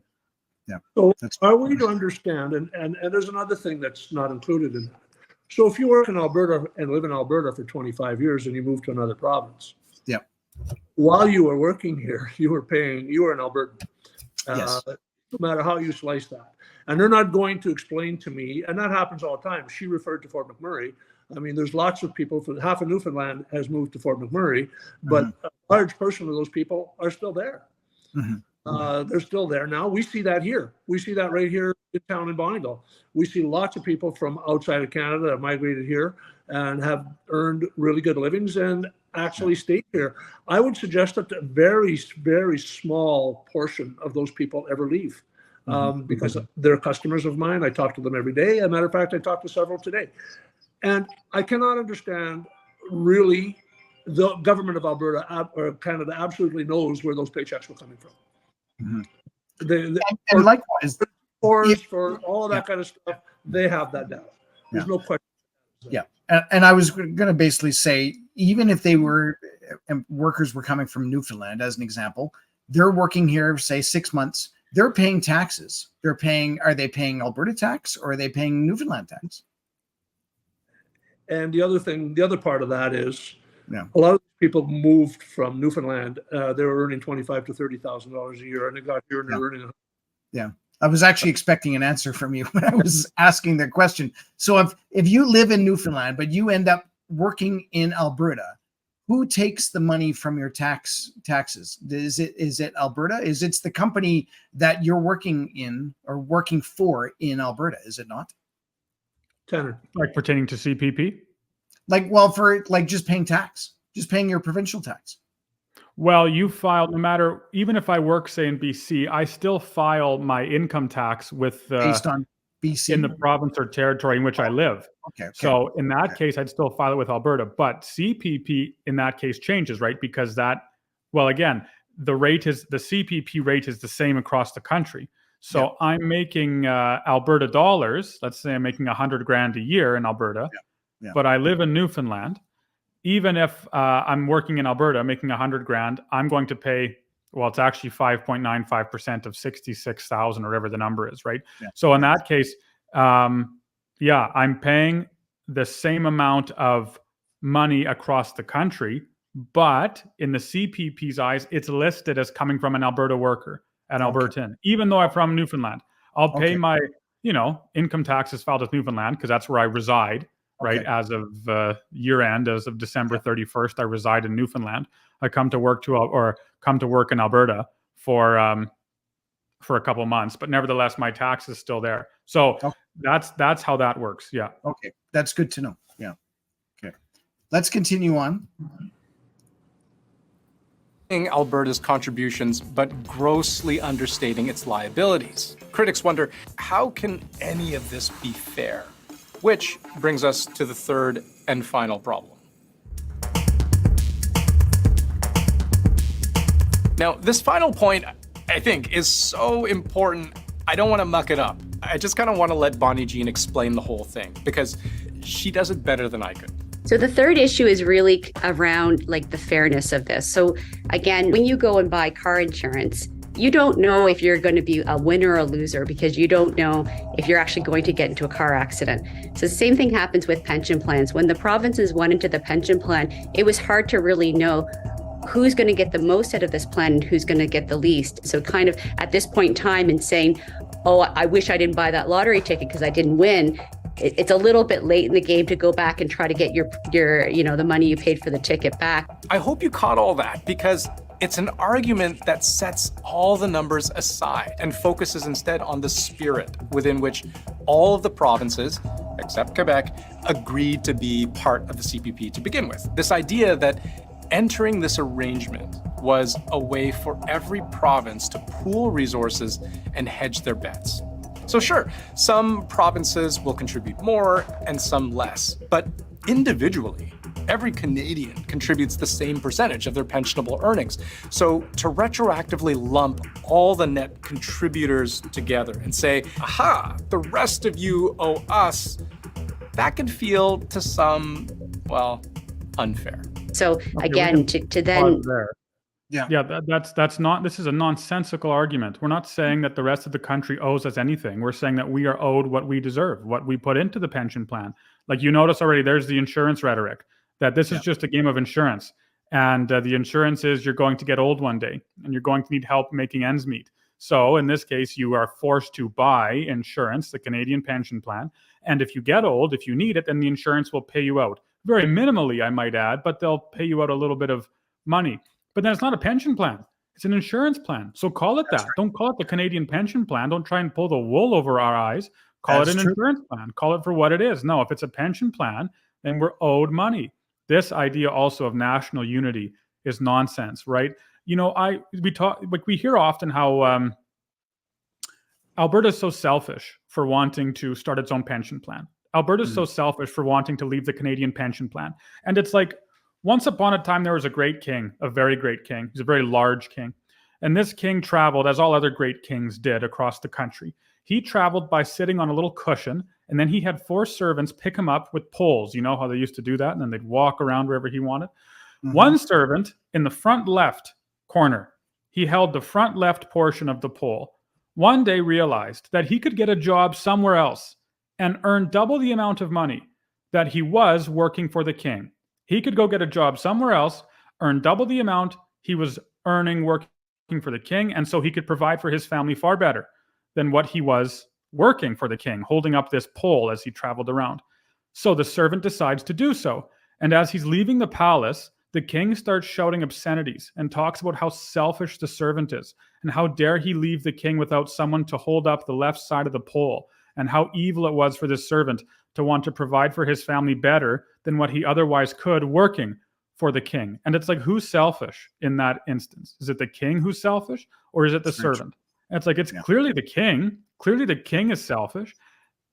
Yeah.
So are we to understand, and there's another thing that's not included in that. So if you work in Alberta and live in Alberta for 25 years and you move to another province, while you were working here, you were an Albertan, no matter how you slice that. And they're not going to explain to me, and that happens all the time. She referred to Fort McMurray. I mean, there's lots of people, half of Newfoundland has moved to Fort McMurray, but a large portion of those people are still there. They're still there now. We see that here. We see that right here in town in Bonneville. We see lots of people from outside of Canada that migrated here and have earned really good livings and actually stay here. I would suggest that a very, very small portion of those people ever leave because they're customers of mine. I talk to them every day. As a matter of fact, I talked to several today. And I cannot understand really the government of Alberta or Canada absolutely knows where those paychecks were coming from.
And likewise,
for all of that kind of stuff, they have that data. There's no question.
Yeah. And I was going to basically say, even if they were workers were coming from Newfoundland, as an example, they're working here, say 6 months, they're paying taxes. Are they paying Alberta tax or are they paying Newfoundland tax?
And the other part of that is a lot of people moved from Newfoundland. They were earning $25,000 to $30,000 a year, and they got here and they're earning.
Yeah. I was actually expecting an answer from you when I was asking the question. So if you live in Newfoundland, but you end up working in Alberta, who takes the money from your taxes? Is it Alberta? It's the company that you're working in or working for in Alberta, is it not?
Tanner.
Like pertaining to CPP?
For just paying tax, just paying your provincial tax.
Well, you file, no matter, even if I work, say, in BC, I still file my income tax with
based on BC
in the province or territory in which I live.
Okay.
So in that case, I'd still file it with Alberta. But CPP in that case changes, right? Because again, the CPP rate is the same across the country. So I'm making Alberta dollars. Let's say I'm making $100,000 a year in Alberta, but I live in Newfoundland. Even if I'm working in Alberta making $100,000, I'm going to pay, well, it's actually 5.95% of 66,000 or whatever the number is, right? Yeah. So in that case, I'm paying the same amount of money across the country, but in the CPP's eyes, it's listed as coming from an Alberta worker, an Albertan, even though I'm from Newfoundland. I'll pay my, income taxes filed with Newfoundland because that's where I reside. Right. As of year end, as of December 31st, I reside in Newfoundland. I come to work in Alberta for a couple of months, but nevertheless, my tax is still there. So that's how that works. Yeah.
Okay. That's good to know. Yeah. Okay. Let's continue on.
Alberta's contributions, but grossly understating its liabilities. Critics wonder, how can any of this be fair? Which brings us to the third and final problem. Now, this final point, I think, is so important, I don't want to muck it up. I just kind of want to let Bonnie Jean explain the whole thing, because she does it better than I could.
So the third issue is really around the fairness of this. So again, when you go and buy car insurance, you don't know if you're going to be a winner or a loser because you don't know if you're actually going to get into a car accident. So the same thing happens with pension plans. When the provinces went into the pension plan, it was hard to really know who's going to get the most out of this plan and who's going to get the least. So kind of at this point in time in saying, oh, I wish I didn't buy that lottery ticket because I didn't win, it's a little bit late in the game to go back and try to get your the money you paid for the ticket back.
I hope you caught all that, because it's an argument that sets all the numbers aside and focuses instead on the spirit within which all of the provinces, except Quebec, agreed to be part of the CPP to begin with. This idea that entering this arrangement was a way for every province to pool resources and hedge their bets. So sure, some provinces will contribute more and some less, but individually, every Canadian contributes the same percentage of their pensionable earnings. So to retroactively lump all the net contributors together and say, aha, the rest of you owe us, that can feel to some, unfair.
So again, to then...
This is a nonsensical argument. We're not saying that the rest of the country owes us anything. We're saying that we are owed what we deserve, what we put into the pension plan. Like you notice already, there's the insurance rhetoric, that this is just a game of insurance. And the insurance is you're going to get old one day and you're going to need help making ends meet. So in this case, you are forced to buy insurance, the Canadian Pension Plan. And if you get old, if you need it, then the insurance will pay you out. Very minimally, I might add, but they'll pay you out a little bit of money. But then it's not a pension plan. It's an insurance plan. So call it that. Right. Don't call it the Canadian Pension Plan. Don't try and pull the wool over our eyes. Call it an insurance plan. Call it for what it is. No, if it's a pension plan, then we're owed money. this idea also of national unity is nonsense, right? You know, we hear often how Alberta is so selfish for wanting to start its own pension plan. Alberta is so selfish for wanting to leave the Canadian pension plan. And it's like, once upon a time, there was a great king, a very great king. He's a very large king. And this king traveled, as all other great kings did, across the country. He traveled by sitting on a little cushion, and then he had 4 servants pick him up with poles. You know how they used to do that? And then they'd walk around wherever he wanted. One servant in the front left corner, he held the front left portion of the pole. One day realized that he could get a job somewhere else and earn double the amount of money that he was working for the king. He could go get a job somewhere else, earn double the amount he was earning working for the king, and so he could provide for his family far better than what he was working for the king, holding up this pole as he traveled around. So the servant decides to do so. And as he's leaving the palace, the king starts shouting obscenities and talks about how selfish the servant is and how dare he leave the king without someone to hold up the left side of the pole, and how evil it was for this servant to want to provide for his family better than what he otherwise could working for the king. And it's like, who's selfish in that instance? Is it the king who's selfish, or is it the servant? And it's like, it's clearly the king. Clearly the king is selfish.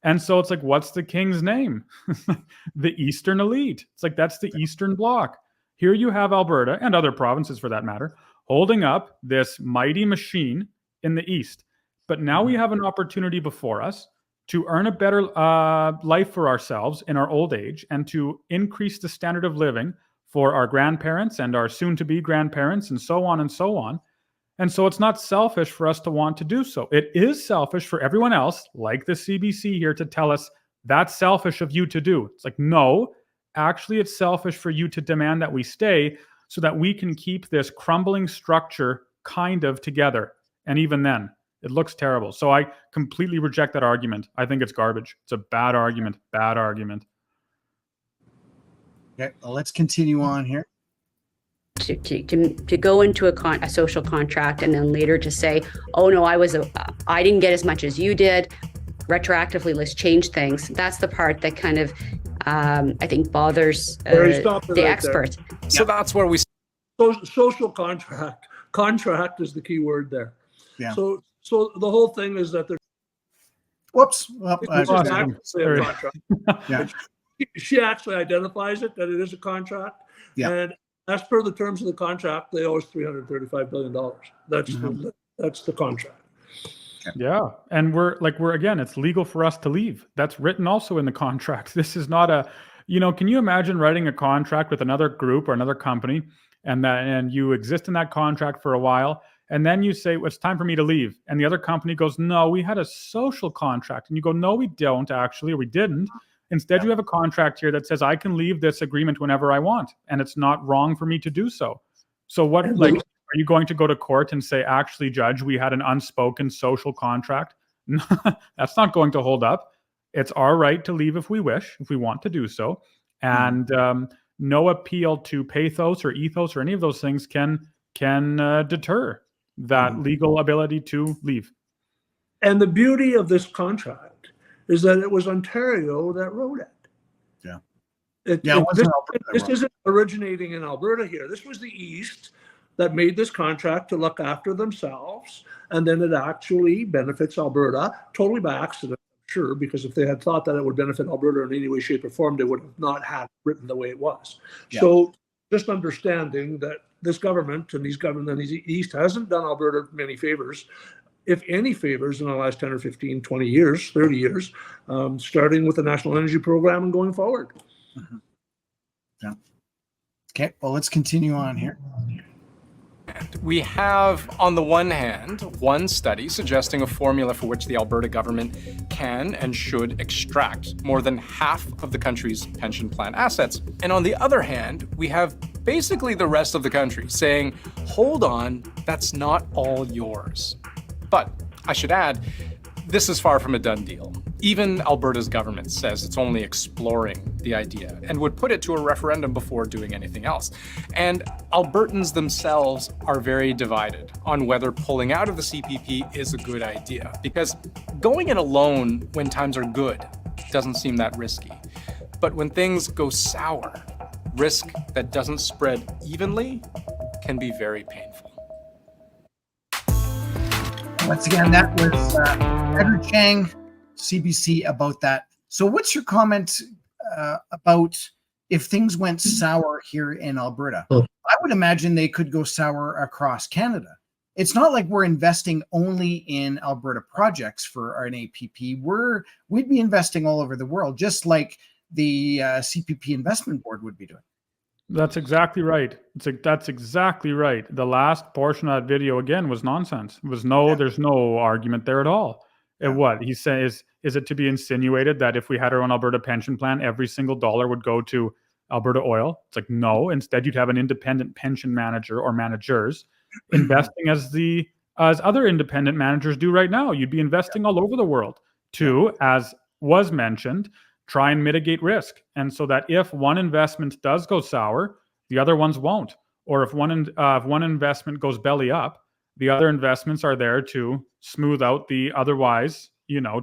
And so it's like, what's the king's name? The Eastern elite. It's like, that's the Eastern Bloc. Here you have Alberta, and other provinces for that matter, holding up this mighty machine in the East. But now we have an opportunity before us to earn a better life for ourselves in our old age, and to increase the standard of living for our grandparents and our soon-to-be grandparents, and so on and so on. And so it's not selfish for us to want to do so. It is selfish for everyone else, like the CBC here, to tell us that's selfish of you to do. It's like, no, actually it's selfish for you to demand that we stay so that we can keep this crumbling structure kind of together. And even then, it looks terrible. So I completely reject that argument. I think it's garbage. It's a bad argument. Bad argument.
Okay, well, let's continue on here.
To go into a social contract and then later to say, oh no, I didn't get as much as you did. Retroactively, let's change things. That's the part that kind of I think bothers the expert.
So that's where we.
Social contract. Contract is the key word there.
Yeah.
So the whole thing is that there's.
Whoops. Well,
yeah. She actually identifies it, that it is a contract.
Yeah.
And as per the terms of the contract, they owe us $335 billion. That's the contract.
Yeah. And we're again, it's legal for us to leave. That's written also in the contract. This is not can you imagine writing a contract with another group or another company, and you exist in that contract for a while, and then you say, well, it's time for me to leave. And the other company goes, no, we had a social contract. And you go, no, we don't actually, or we didn't. Instead, you have a contract here that says I can leave this agreement whenever I want, and it's not wrong for me to do so. So what, are you going to go to court and say, actually, judge, we had an unspoken social contract? That's not going to hold up. It's our right to leave if we wish, if we want to do so. And no appeal to pathos or ethos or any of those things can deter that legal ability to leave.
And the beauty of this contract is that it was Ontario that wrote it.
Yeah.
This isn't originating in Alberta here. This was the East that made this contract to look after themselves, and then it actually benefits Alberta, totally by accident, I'm sure, because if they had thought that it would benefit Alberta in any way, shape, or form, they would have not had it written the way it was. Yeah. So just understanding that this government and the East hasn't done Alberta many favors, if any favors, in the last 10 or 15, 20 years, 30 years, starting with the National Energy Program and going forward.
Yeah. Okay, well, let's continue on here.
We have, on the one hand, one study suggesting a formula for which the Alberta government can and should extract more than half of the country's pension plan assets. And on the other hand, we have basically the rest of the country saying, hold on, that's not all yours. But I should add, this is far from a done deal. Even Alberta's government says it's only exploring the idea and would put it to a referendum before doing anything else. And Albertans themselves are very divided on whether pulling out of the CPP is a good idea, because going in alone when times are good doesn't seem that risky. But when things go sour, risk that doesn't spread evenly can be very painful.
Once again, that was Edward Chang, CBC, about that. So what's your comment about if things went sour here in Alberta? I would imagine they could go sour across Canada. It's not like we're investing only in Alberta projects for an APP. We'd be investing all over the world, just like the CPP Investment Board would be doing.
That's exactly right. That's exactly right. The last portion of that video, again, was nonsense. It was there's no argument there at all. What he says, is it to be insinuated that if we had our own Alberta pension plan, every single dollar would go to Alberta Oil? It's like, no. Instead, you'd have an independent pension manager or managers investing as other independent managers do right now. You'd be investing all over the world to, as was mentioned, try and mitigate risk. And so that if one investment does go sour, the other ones won't. Or if one investment goes belly up, the other investments are there to smooth out the otherwise,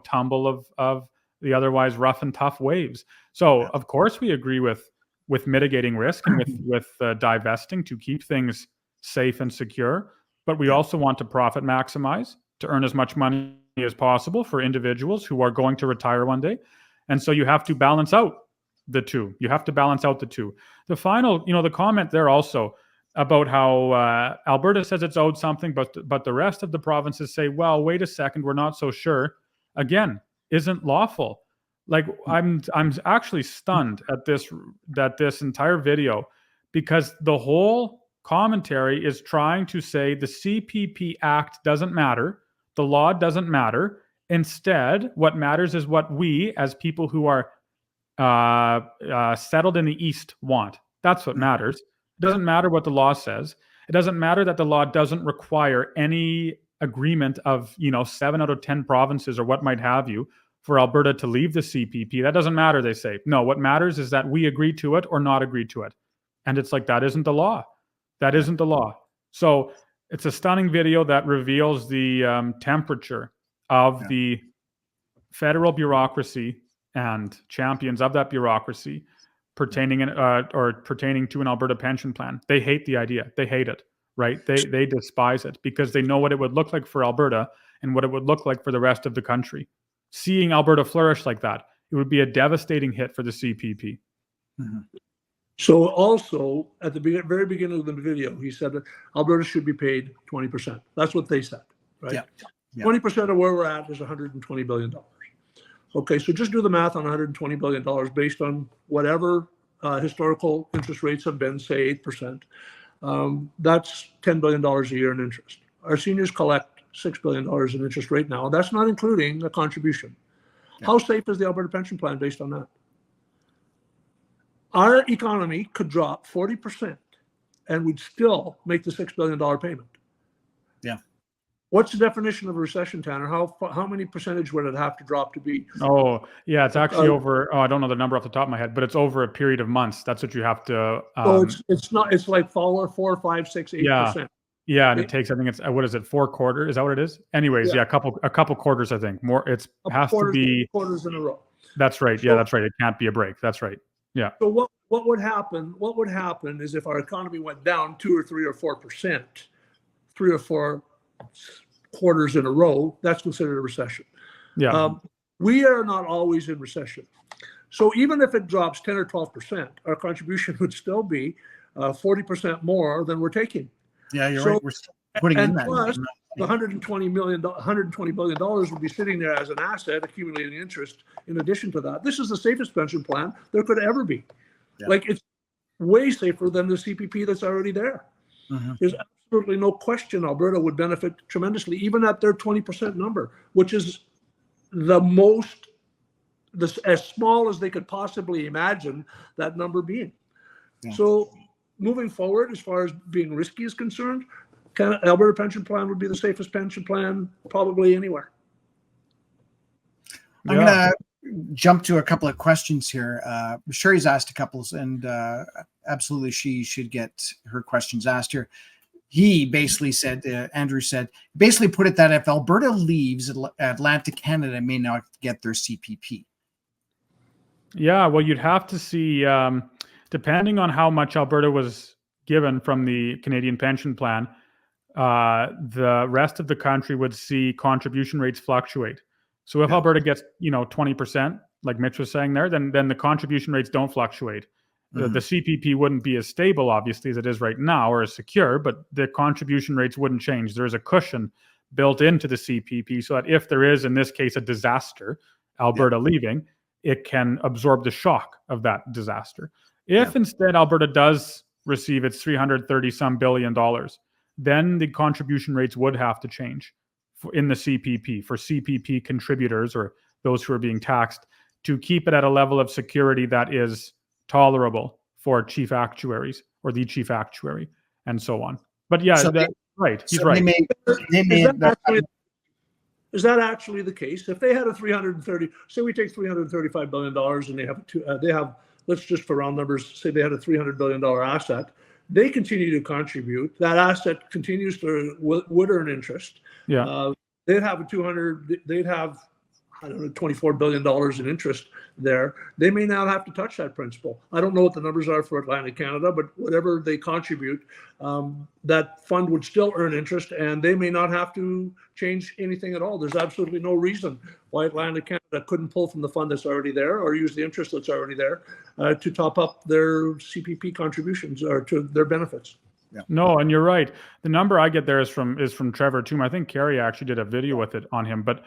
tumble of the otherwise rough and tough waves. So of course we agree with mitigating risk and with divesting to keep things safe and secure. But we also want to profit maximize, to earn as much money as possible for individuals who are going to retire one day. And so you have to balance out the two. The final, the comment there also about how Alberta says it's owed something, but the rest of the provinces say, well, wait a second, we're not so sure. Again, isn't lawful. Like I'm actually stunned at this entire video, because the whole commentary is trying to say the CPP Act doesn't matter, the law doesn't matter. Instead, what matters is what we, as people who are settled in the East, want. That's what matters. It doesn't matter what the law says. It doesn't matter that the law doesn't require any agreement of 7 out of 10 provinces or what might have you for Alberta to leave the CPP. That doesn't matter, they say. No, what matters is that we agree to it or not agree to it. And it's like, that isn't the law. That isn't the law. So it's a stunning video that reveals the temperature of the federal bureaucracy and champions of that bureaucracy pertaining to an Alberta pension plan. They hate the idea. They hate it, right? They despise it because they know what it would look like for Alberta and what it would look like for the rest of the country. Seeing Alberta flourish like that, it would be a devastating hit for the CPP.
Mm-hmm. So also, at the very beginning of the video, he said that Alberta should be paid 20%. That's what they said, right? Yeah. 20% of where we're at is $120 billion. Okay, so just do the math on $120 billion based on whatever historical interest rates have been, say 8%. That's $10 billion a year in interest. Our seniors collect $6 billion in interest right now. That's not including a contribution. Yeah. How safe is the Alberta Pension Plan based on that? Our economy could drop 40% and we'd still make the $6 billion payment.
Yeah.
What's the definition of a recession, Tanner? How many percentage would it have to drop to be?
Oh, yeah, it's actually over. I don't know the number off the top of my head, but it's over a period of months. That's what you have to.
It's not. It's like 4, 5, 6, 8%.
Yeah, and it takes. I think it's what is it? 4 quarters? Is that what it is? Anyways, a couple quarters. I think more. It has to be
quarters in a row.
That's right. Yeah, that's right. It can't be a break. That's right. Yeah.
So what would happen? What would happen is if our economy went down 2 or 3 or 4%, 3 or 4 quarters in a row, that's considered a recession.
Yeah.
We are not always in recession. So even if it drops 10 or 12%, our contribution would still be 40% more than we're taking.
Yeah, you're right. We're still putting in that.
Plus, the $120 billion would be sitting there as an asset, accumulating interest in addition to that. This is the safest pension plan there could ever be. Yeah. Like, it's way safer than the CPP that's already there. Mm-hmm. There's absolutely no question Alberta would benefit tremendously, even at their 20% number, which is as small as they could possibly imagine that number being. Yeah. So moving forward, as far as being risky is concerned, Alberta Pension Plan would be the safest pension plan probably anywhere.
I'm going to jump to a couple of questions here. Sherry's asked a couple, and absolutely she should get her questions asked here. He basically said, Andrew said, basically put it that if Alberta leaves, Atlantic Canada may not get their CPP.
Yeah, well, you'd have to see, depending on how much Alberta was given from the Canadian Pension Plan, the rest of the country would see contribution rates fluctuate. So if Alberta gets, 20%, like Mitch was saying there, then the contribution rates don't fluctuate. The CPP wouldn't be as stable, obviously, as it is right now, or as secure, but the contribution rates wouldn't change. There's a cushion built into the CPP so that if there is, in this case, a disaster, Alberta leaving, it can absorb the shock of that disaster. If instead Alberta does receive its $330-some billion, then the contribution rates would have to change in the CPP for CPP contributors or those who are being taxed to keep it at a level of security that is tolerable for chief actuaries or the chief actuary and so on. But yeah,
So
right. He's
So
right.
Is that actually the case? If they had a 330, say we take $335 billion and they have, let's just for round numbers, say they had a $300 billion asset, they continue to contribute. That asset continues to would earn interest.
Yeah.
They'd have I don't know, $24 billion in interest there. They may not have to touch that principal. I don't know what the numbers are for Atlantic Canada, but whatever they contribute, that fund would still earn interest and they may not have to change anything at all. There's absolutely no reason why Atlantic Canada couldn't pull from the fund that's already there or use the interest that's already there to top up their CPP contributions or to their benefits.
Yeah.
No, and you're right. The number I get there is from Trevor Toom. I think Kerry actually did a video with it on him. But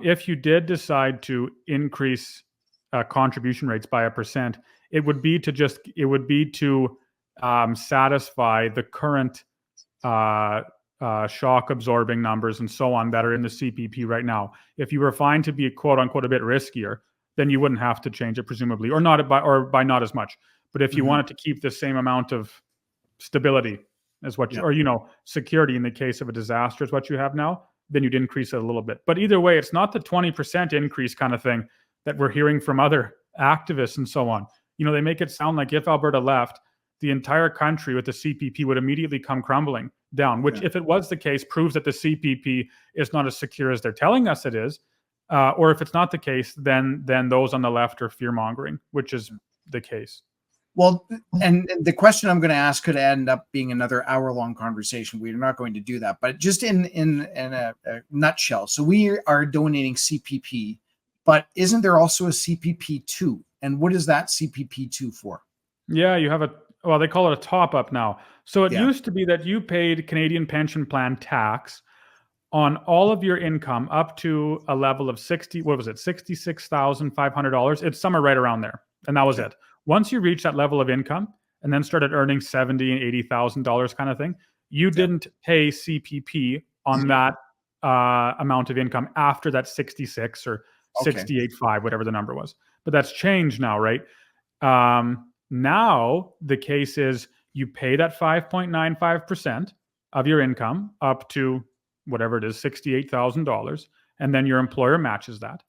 if you did decide to increase contribution rates by 1%, it would be to satisfy the current shock absorbing numbers and so on that are in the CPP right now. If you were found to be quote unquote a bit riskier, then you wouldn't have to change it presumably, or by not as much. But if you wanted to keep the same amount of stability as what security in the case of a disaster is what you have now, then you'd increase it a little bit. But either way, it's not the 20% increase kind of thing that we're hearing from other activists and so on. They make it sound like if Alberta left, the entire country with the CPP would immediately come crumbling down, which if it was the case, proves that the CPP is not as secure as they're telling us it is. Or if it's not the case, then those on the left are fear-mongering, which is the case.
Well, and the question I'm going to ask could end up being another hour-long conversation. We're not going to do that, but just in a nutshell. So we are donating CPP, but isn't there also a CPP2? And what is that CPP2 for?
Yeah, you have they call it a top-up now. So it used to be that you paid Canadian Pension Plan tax on all of your income up to a level of $66,500. It's somewhere right around there, and that was it. Once you reach that level of income and then started earning $70,000 and $80,000 kind of thing, you didn't pay CPP on that amount of income after that 66 or 68.5, whatever the number was. But that's changed now, right? Now the case is you pay that 5.95% of your income up to whatever it is, $68,000, and then your employer matches that.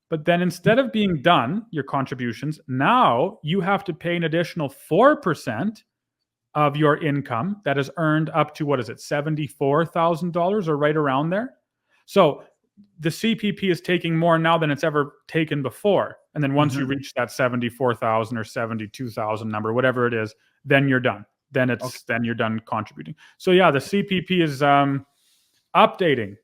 But then instead of being done, your contributions, now you have to pay an additional 4% of your income that is earned up to, $74,000 or right around there. So the CPP is taking more now than it's ever taken before. And then once you reach that 74,000 or 72,000 number, whatever it is, then you're done. Then then you're done contributing. So yeah, the CPP is updating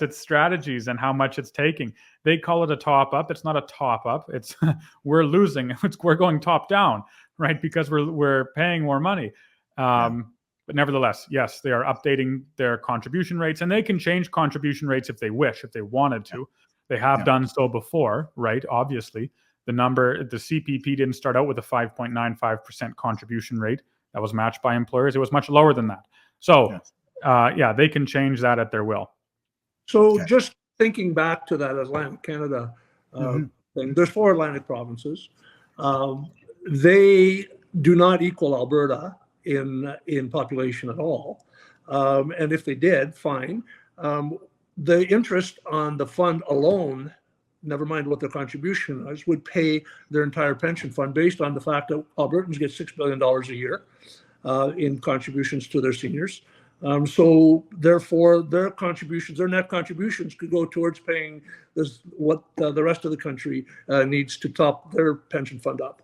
its strategies and how much it's taking. They call it a top up. It's not a top up. It's we're losing. We're going top down, right? Because we're paying more money. But nevertheless, yes, they are updating their contribution rates, and they can change contribution rates if they wish, if they wanted to. They have done so before, right? Obviously, the CPP didn't start out with a 5.95% contribution rate that was matched by employers. It was much lower than that. So. They can change that at their will.
So just thinking back to that Atlantic Canada thing, there's 4 Atlantic provinces. They do not equal Alberta in population at all. And if they did, fine. The interest on the fund alone, never mind what their contribution is, would pay their entire pension fund based on the fact that Albertans get $6 billion a year in contributions to their seniors. So therefore, their net contributions could go towards paying what the rest of the country needs to top their pension fund up.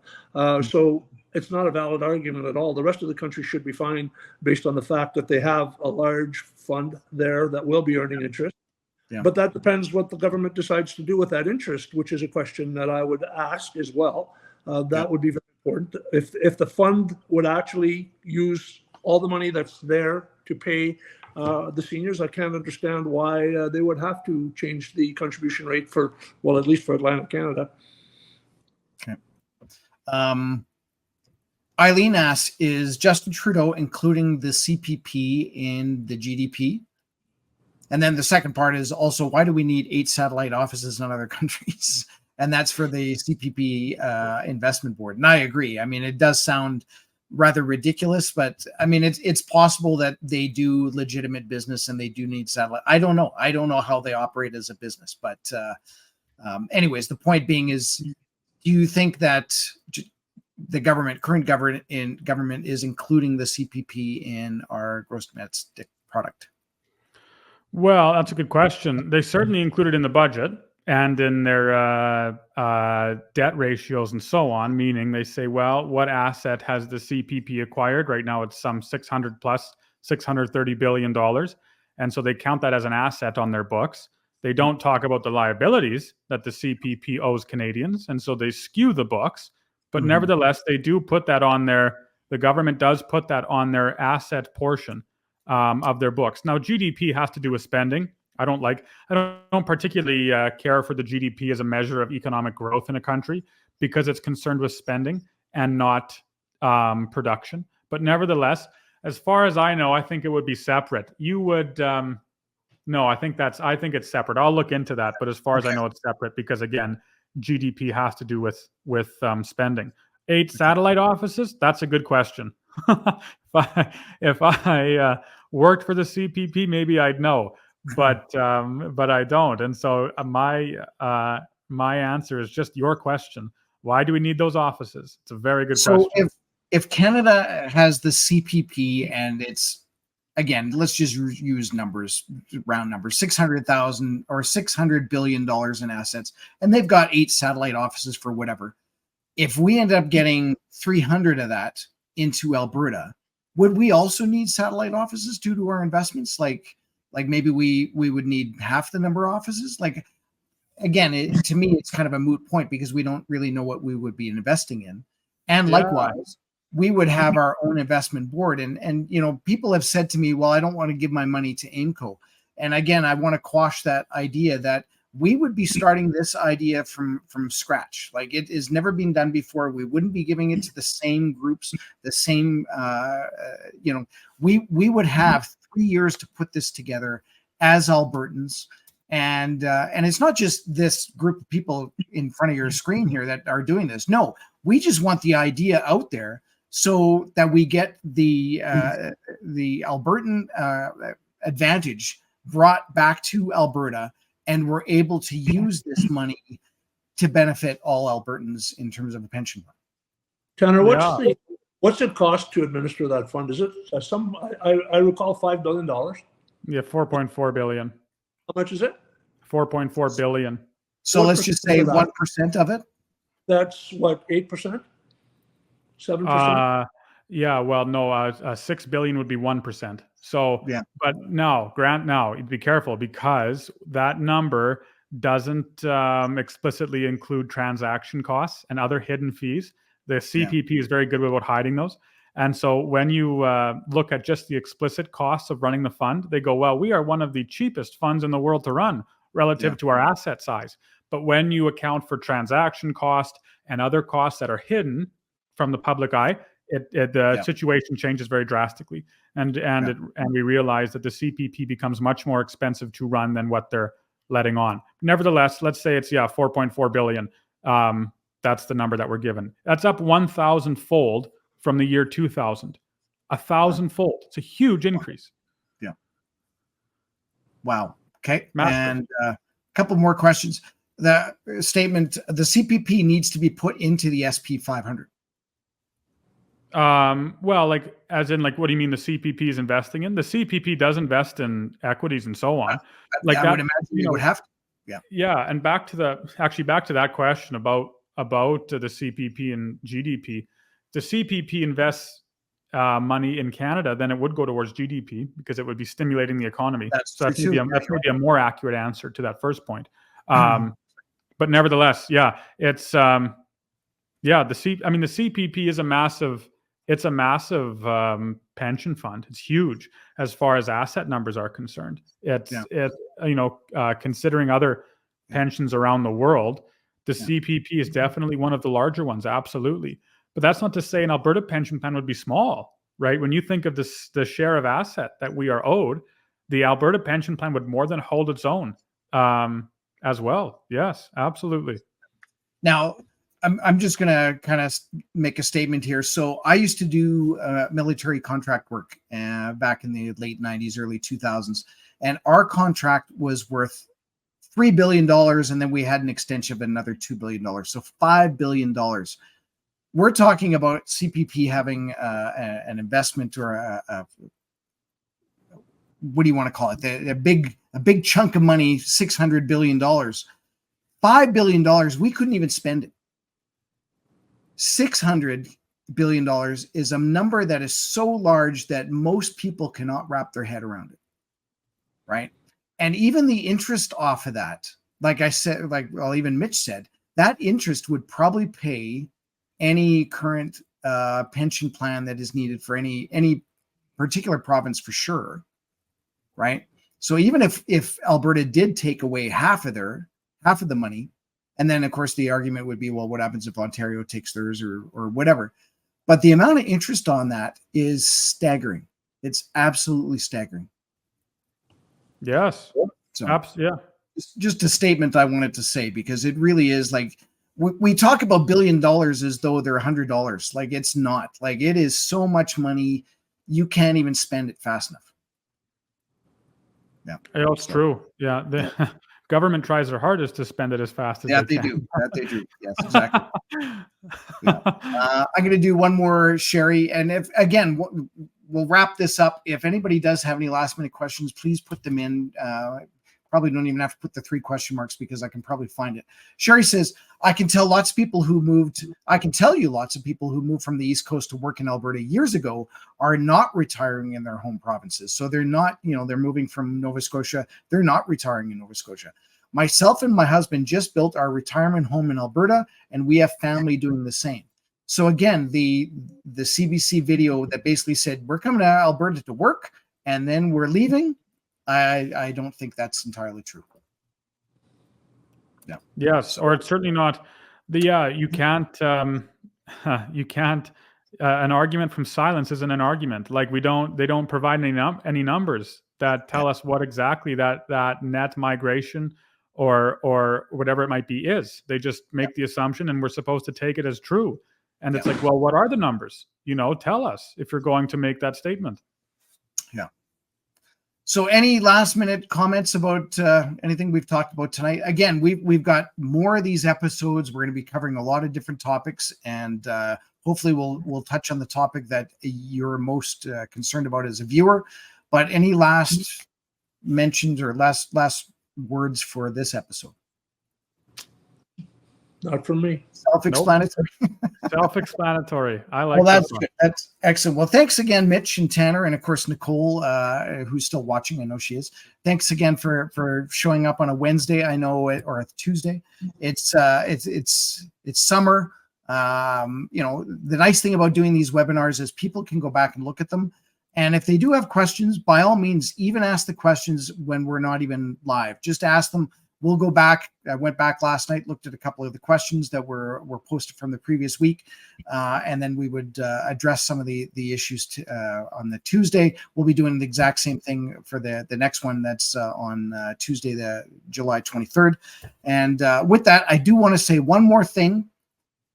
So it's not a valid argument at all. The rest of the country should be fine based on the fact that they have a large fund there that will be earning interest. Yeah. But that depends what the government decides to do with that interest, which is a question that I would ask as well. That would be very important. If the fund would actually use all the money that's there to pay the seniors, I can't understand why they would have to change the contribution rate for, well, at least for Atlantic Canada.
Okay. Eileen asks, is Justin Trudeau including the CPP in the GDP? And then the second part is also, why do we need 8 satellite offices in other countries? And that's for the CPP investment board. And I agree. I mean, it does sound rather ridiculous, but I mean, it's possible that they do legitimate business and they do need satellite. I don't know. I don't know how they operate as a business, but anyways, the point being is, do you think that the current government is including the CPP in our gross domestic product?
Well, that's a good question. They certainly include it in the budget and in their debt ratios and so on, meaning they say, well, what asset has the CPP acquired? Right now it's some $630 billion. And so they count that as an asset on their books. They don't talk about the liabilities that the CPP owes Canadians. And so they skew the books. But nevertheless, they do put that on the government does put that on their asset portion of their books. Now, GDP has to do with spending. I don't particularly care for the GDP as a measure of economic growth in a country because it's concerned with spending and not production. But nevertheless, as far as I know, I think it would be separate. You would no, I think it's separate. I'll look into that. But as far as I know, it's separate because again, GDP has to do with spending. 8 satellite offices? That's a good question. If I worked for the CPP, maybe I'd know, but I don't. And so my answer is just your question. Why do we need those offices? It's a very good question.
So if Canada has the CPP and it's, again, let's just use numbers, round numbers, 600,000 or $600 billion in assets, and they've got 8 satellite offices for whatever. If we end up getting 300 of that into Alberta, would we also need satellite offices due to our investments? Like maybe we would need half the number of offices. Like, again, to me, it's kind of a moot point because we don't really know what we would be investing in. And likewise, we would have our own investment board. And you know, people have said to me, well, I don't want to give my money to AIMCO. And again, I want to quash that idea that we would be starting this idea from scratch. Like, it has never been done before. We wouldn't be giving it to the same groups, the same, we would have 3 years to put this together as Albertans. And it's not just this group of people in front of your screen here that are doing this. No, we just want the idea out there so that we get the Albertan advantage brought back to Alberta, and we're able to use this money to benefit all Albertans in terms of a pension fund.
Tanner, what's it cost to administer that fund? Is it I recall $5 billion?
Yeah, 4.4 billion.
How much is it?
4.4 billion.
So let's just say 1% of it.
That's what, 8%? 7%?
Yeah, well, no, 6 billion would be 1%. So, yeah. But no, Grant, now be careful because that number doesn't explicitly include transaction costs and other hidden fees. The CPP is very good about hiding those. And so when you look at just the explicit costs of running the fund, they go, well, we are one of the cheapest funds in the world to run relative to our asset size. But when you account for transaction cost and other costs that are hidden from the public eye, the situation changes very drastically. And we realize that the CPP becomes much more expensive to run than what they're letting on. Nevertheless, let's say it's 4.4 billion. That's the number that we're given. That's up 1,000-fold from the year 2000. 1,000-fold. It's a huge increase.
Yeah. Wow. Okay.
Massive.
And a couple more questions. The statement, the CPP needs to be put into the SP 500.
Well, like as in like, what do you mean the CPP is investing in? The CPP does invest in equities and so on. Like
I
that,
would imagine
you
you
know,
would have to.
yeah. And back to that question about the CPP and GDP. The CPP invests money in Canada, then it would go towards GDP because it would be stimulating the economy.
That's
So
true too.
that's maybe a more accurate answer to that first point. But nevertheless, yeah, it's I mean, the CPP is a massive pension fund. It's huge as far as asset numbers are concerned. Considering other pensions around the world, the CPP is definitely one of the larger ones. Absolutely. But that's not to say an Alberta pension plan would be small, right? When you think of the share of asset that we are owed, the Alberta pension plan would more than hold its own as well. Yes, absolutely.
Now, I'm just going to kind of make a statement here. So I used to do military contract work back in the late 90s, early 2000s. And our contract was worth $3 billion. And then we had an extension of another $2 billion. So $5 billion. We're talking about CPP having an investment or a what do you want to call it? A big chunk of money, $600 billion. $5 billion, we couldn't even spend it. $600 billion is a number that is so large that most people cannot wrap their head around it, right? And even the interest off of that, like I said, even Mitch said, that interest would probably pay any current pension plan that is needed for any particular province for sure, right? So even if Alberta did take away half of the money, and then, of course, the argument would be, well, what happens if Ontario takes theirs or whatever? But the amount of interest on that is staggering. It's absolutely staggering.
Yes.
So,
yeah.
Just a statement I wanted to say, because it really is like, we talk about $1 billion as though they're $100. Like, it's not. Like, it is so much money, you can't even spend it fast enough. Yeah.
It's true. Yeah. The government tries their hardest to spend it as fast as they can.
That they do. Yes, exactly. I'm going to do one more, Sherry. And if, again, we'll wrap this up. If anybody does have any last minute questions, please put them in. Probably don't even have to put the 3 question marks because I can probably find it. Sherry says, I can tell you lots of people who moved from the East Coast to work in Alberta years ago are not retiring in their home provinces. So they're not, they're moving from Nova Scotia. They're not retiring in Nova Scotia. Myself and my husband just built our retirement home in Alberta, and we have family doing the same. So again, the CBC video that basically said, we're coming to Alberta to work and then we're leaving, I don't think that's entirely true. Yeah.
Yes, or it's certainly not. You can't. An argument from silence isn't an argument. Like they don't provide any numbers that tell us what exactly that net migration or whatever it might be is. They just make the assumption, and we're supposed to take it as true. And it's like, well, what are the numbers? Tell us if you're going to make that statement.
Yeah. So any last minute comments about anything we've talked about tonight? Again, we've got more of these episodes. We're going to be covering a lot of different topics, and hopefully we'll touch on the topic that you're most concerned about as a viewer. But any last mentions or last words for this episode?
Not from me.
Self-explanatory.
Nope. Self-explanatory. I like.
Well, that's excellent. Well, thanks again, Mitch and Tanner, and of course Nicole, who's still watching. I know she is. Thanks again for showing up on a Wednesday. I know or a Tuesday. It's summer. The nice thing about doing these webinars is people can go back and look at them. And if they do have questions, by all means, even ask the questions when we're not even live. Just ask them. We'll go back. I went back last night, looked at a couple of the questions that were posted from the previous week, and then we would address some of the issues on the Tuesday. We'll be doing the exact same thing for the next one that's on Tuesday, the July 23rd. And with that, I do want to say one more thing.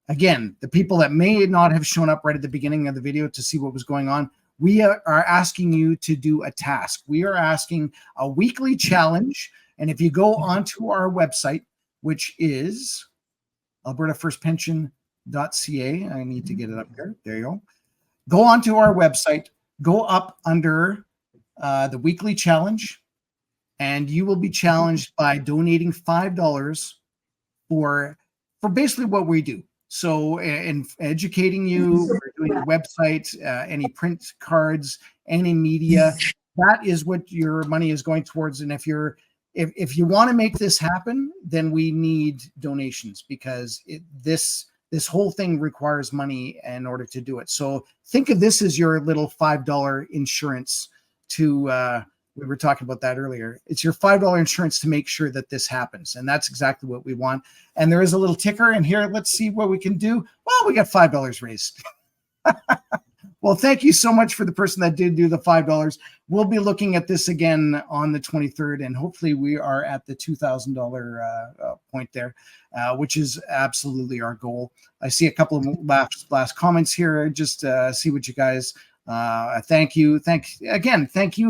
Again, the people that may not have shown up right at the beginning of the video to see what was going on, we are asking you to do a task. We are asking a weekly challenge. And if you go onto our website, which is albertafirstpension.ca, I need to get it up here. There you go. go onto our website, go up under the weekly challenge, and you will be challenged by donating $5 for basically what we do. So in educating you, we're doing a website, any print cards, any media, that is what your money is going towards. And if you want to make this happen, then we need donations, because this whole thing requires money in order to do it. So think of this as your little $5 insurance to, we were talking about that earlier. It's your $5 insurance to make sure that this happens. And that's exactly what we want. And there is a little ticker in here. Let's see what we can do. Well, we got $5 raised. Well, thank you so much for the person that did do the $5. We'll be looking at this again on the 23rd, and hopefully we are at the $2,000 point there, which is absolutely our goal. I see a couple of last comments here. Just see what you guys. Thank you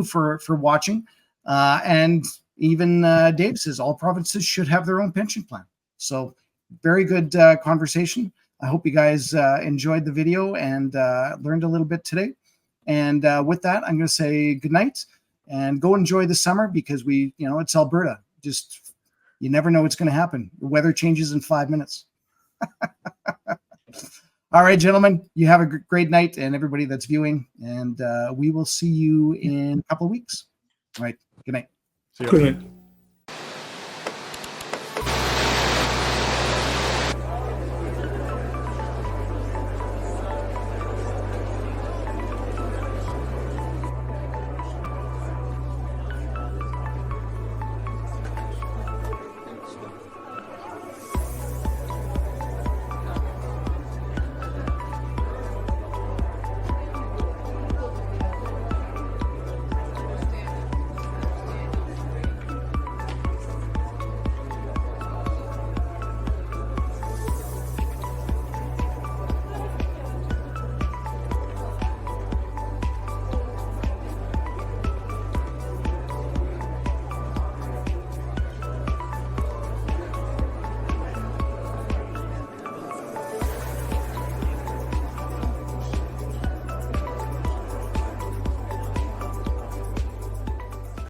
for watching. And even Dave says all provinces should have their own pension plan. So very good conversation. I hope you guys enjoyed the video and learned a little bit today. And with that, I'm going to say good night and go enjoy the summer, because it's Alberta. Just, you never know what's going to happen. The weather changes in 5 minutes. All right, gentlemen, you have a great night, and everybody that's viewing, and we will see you in a couple of weeks. All right. Good night.
See you.
Good night.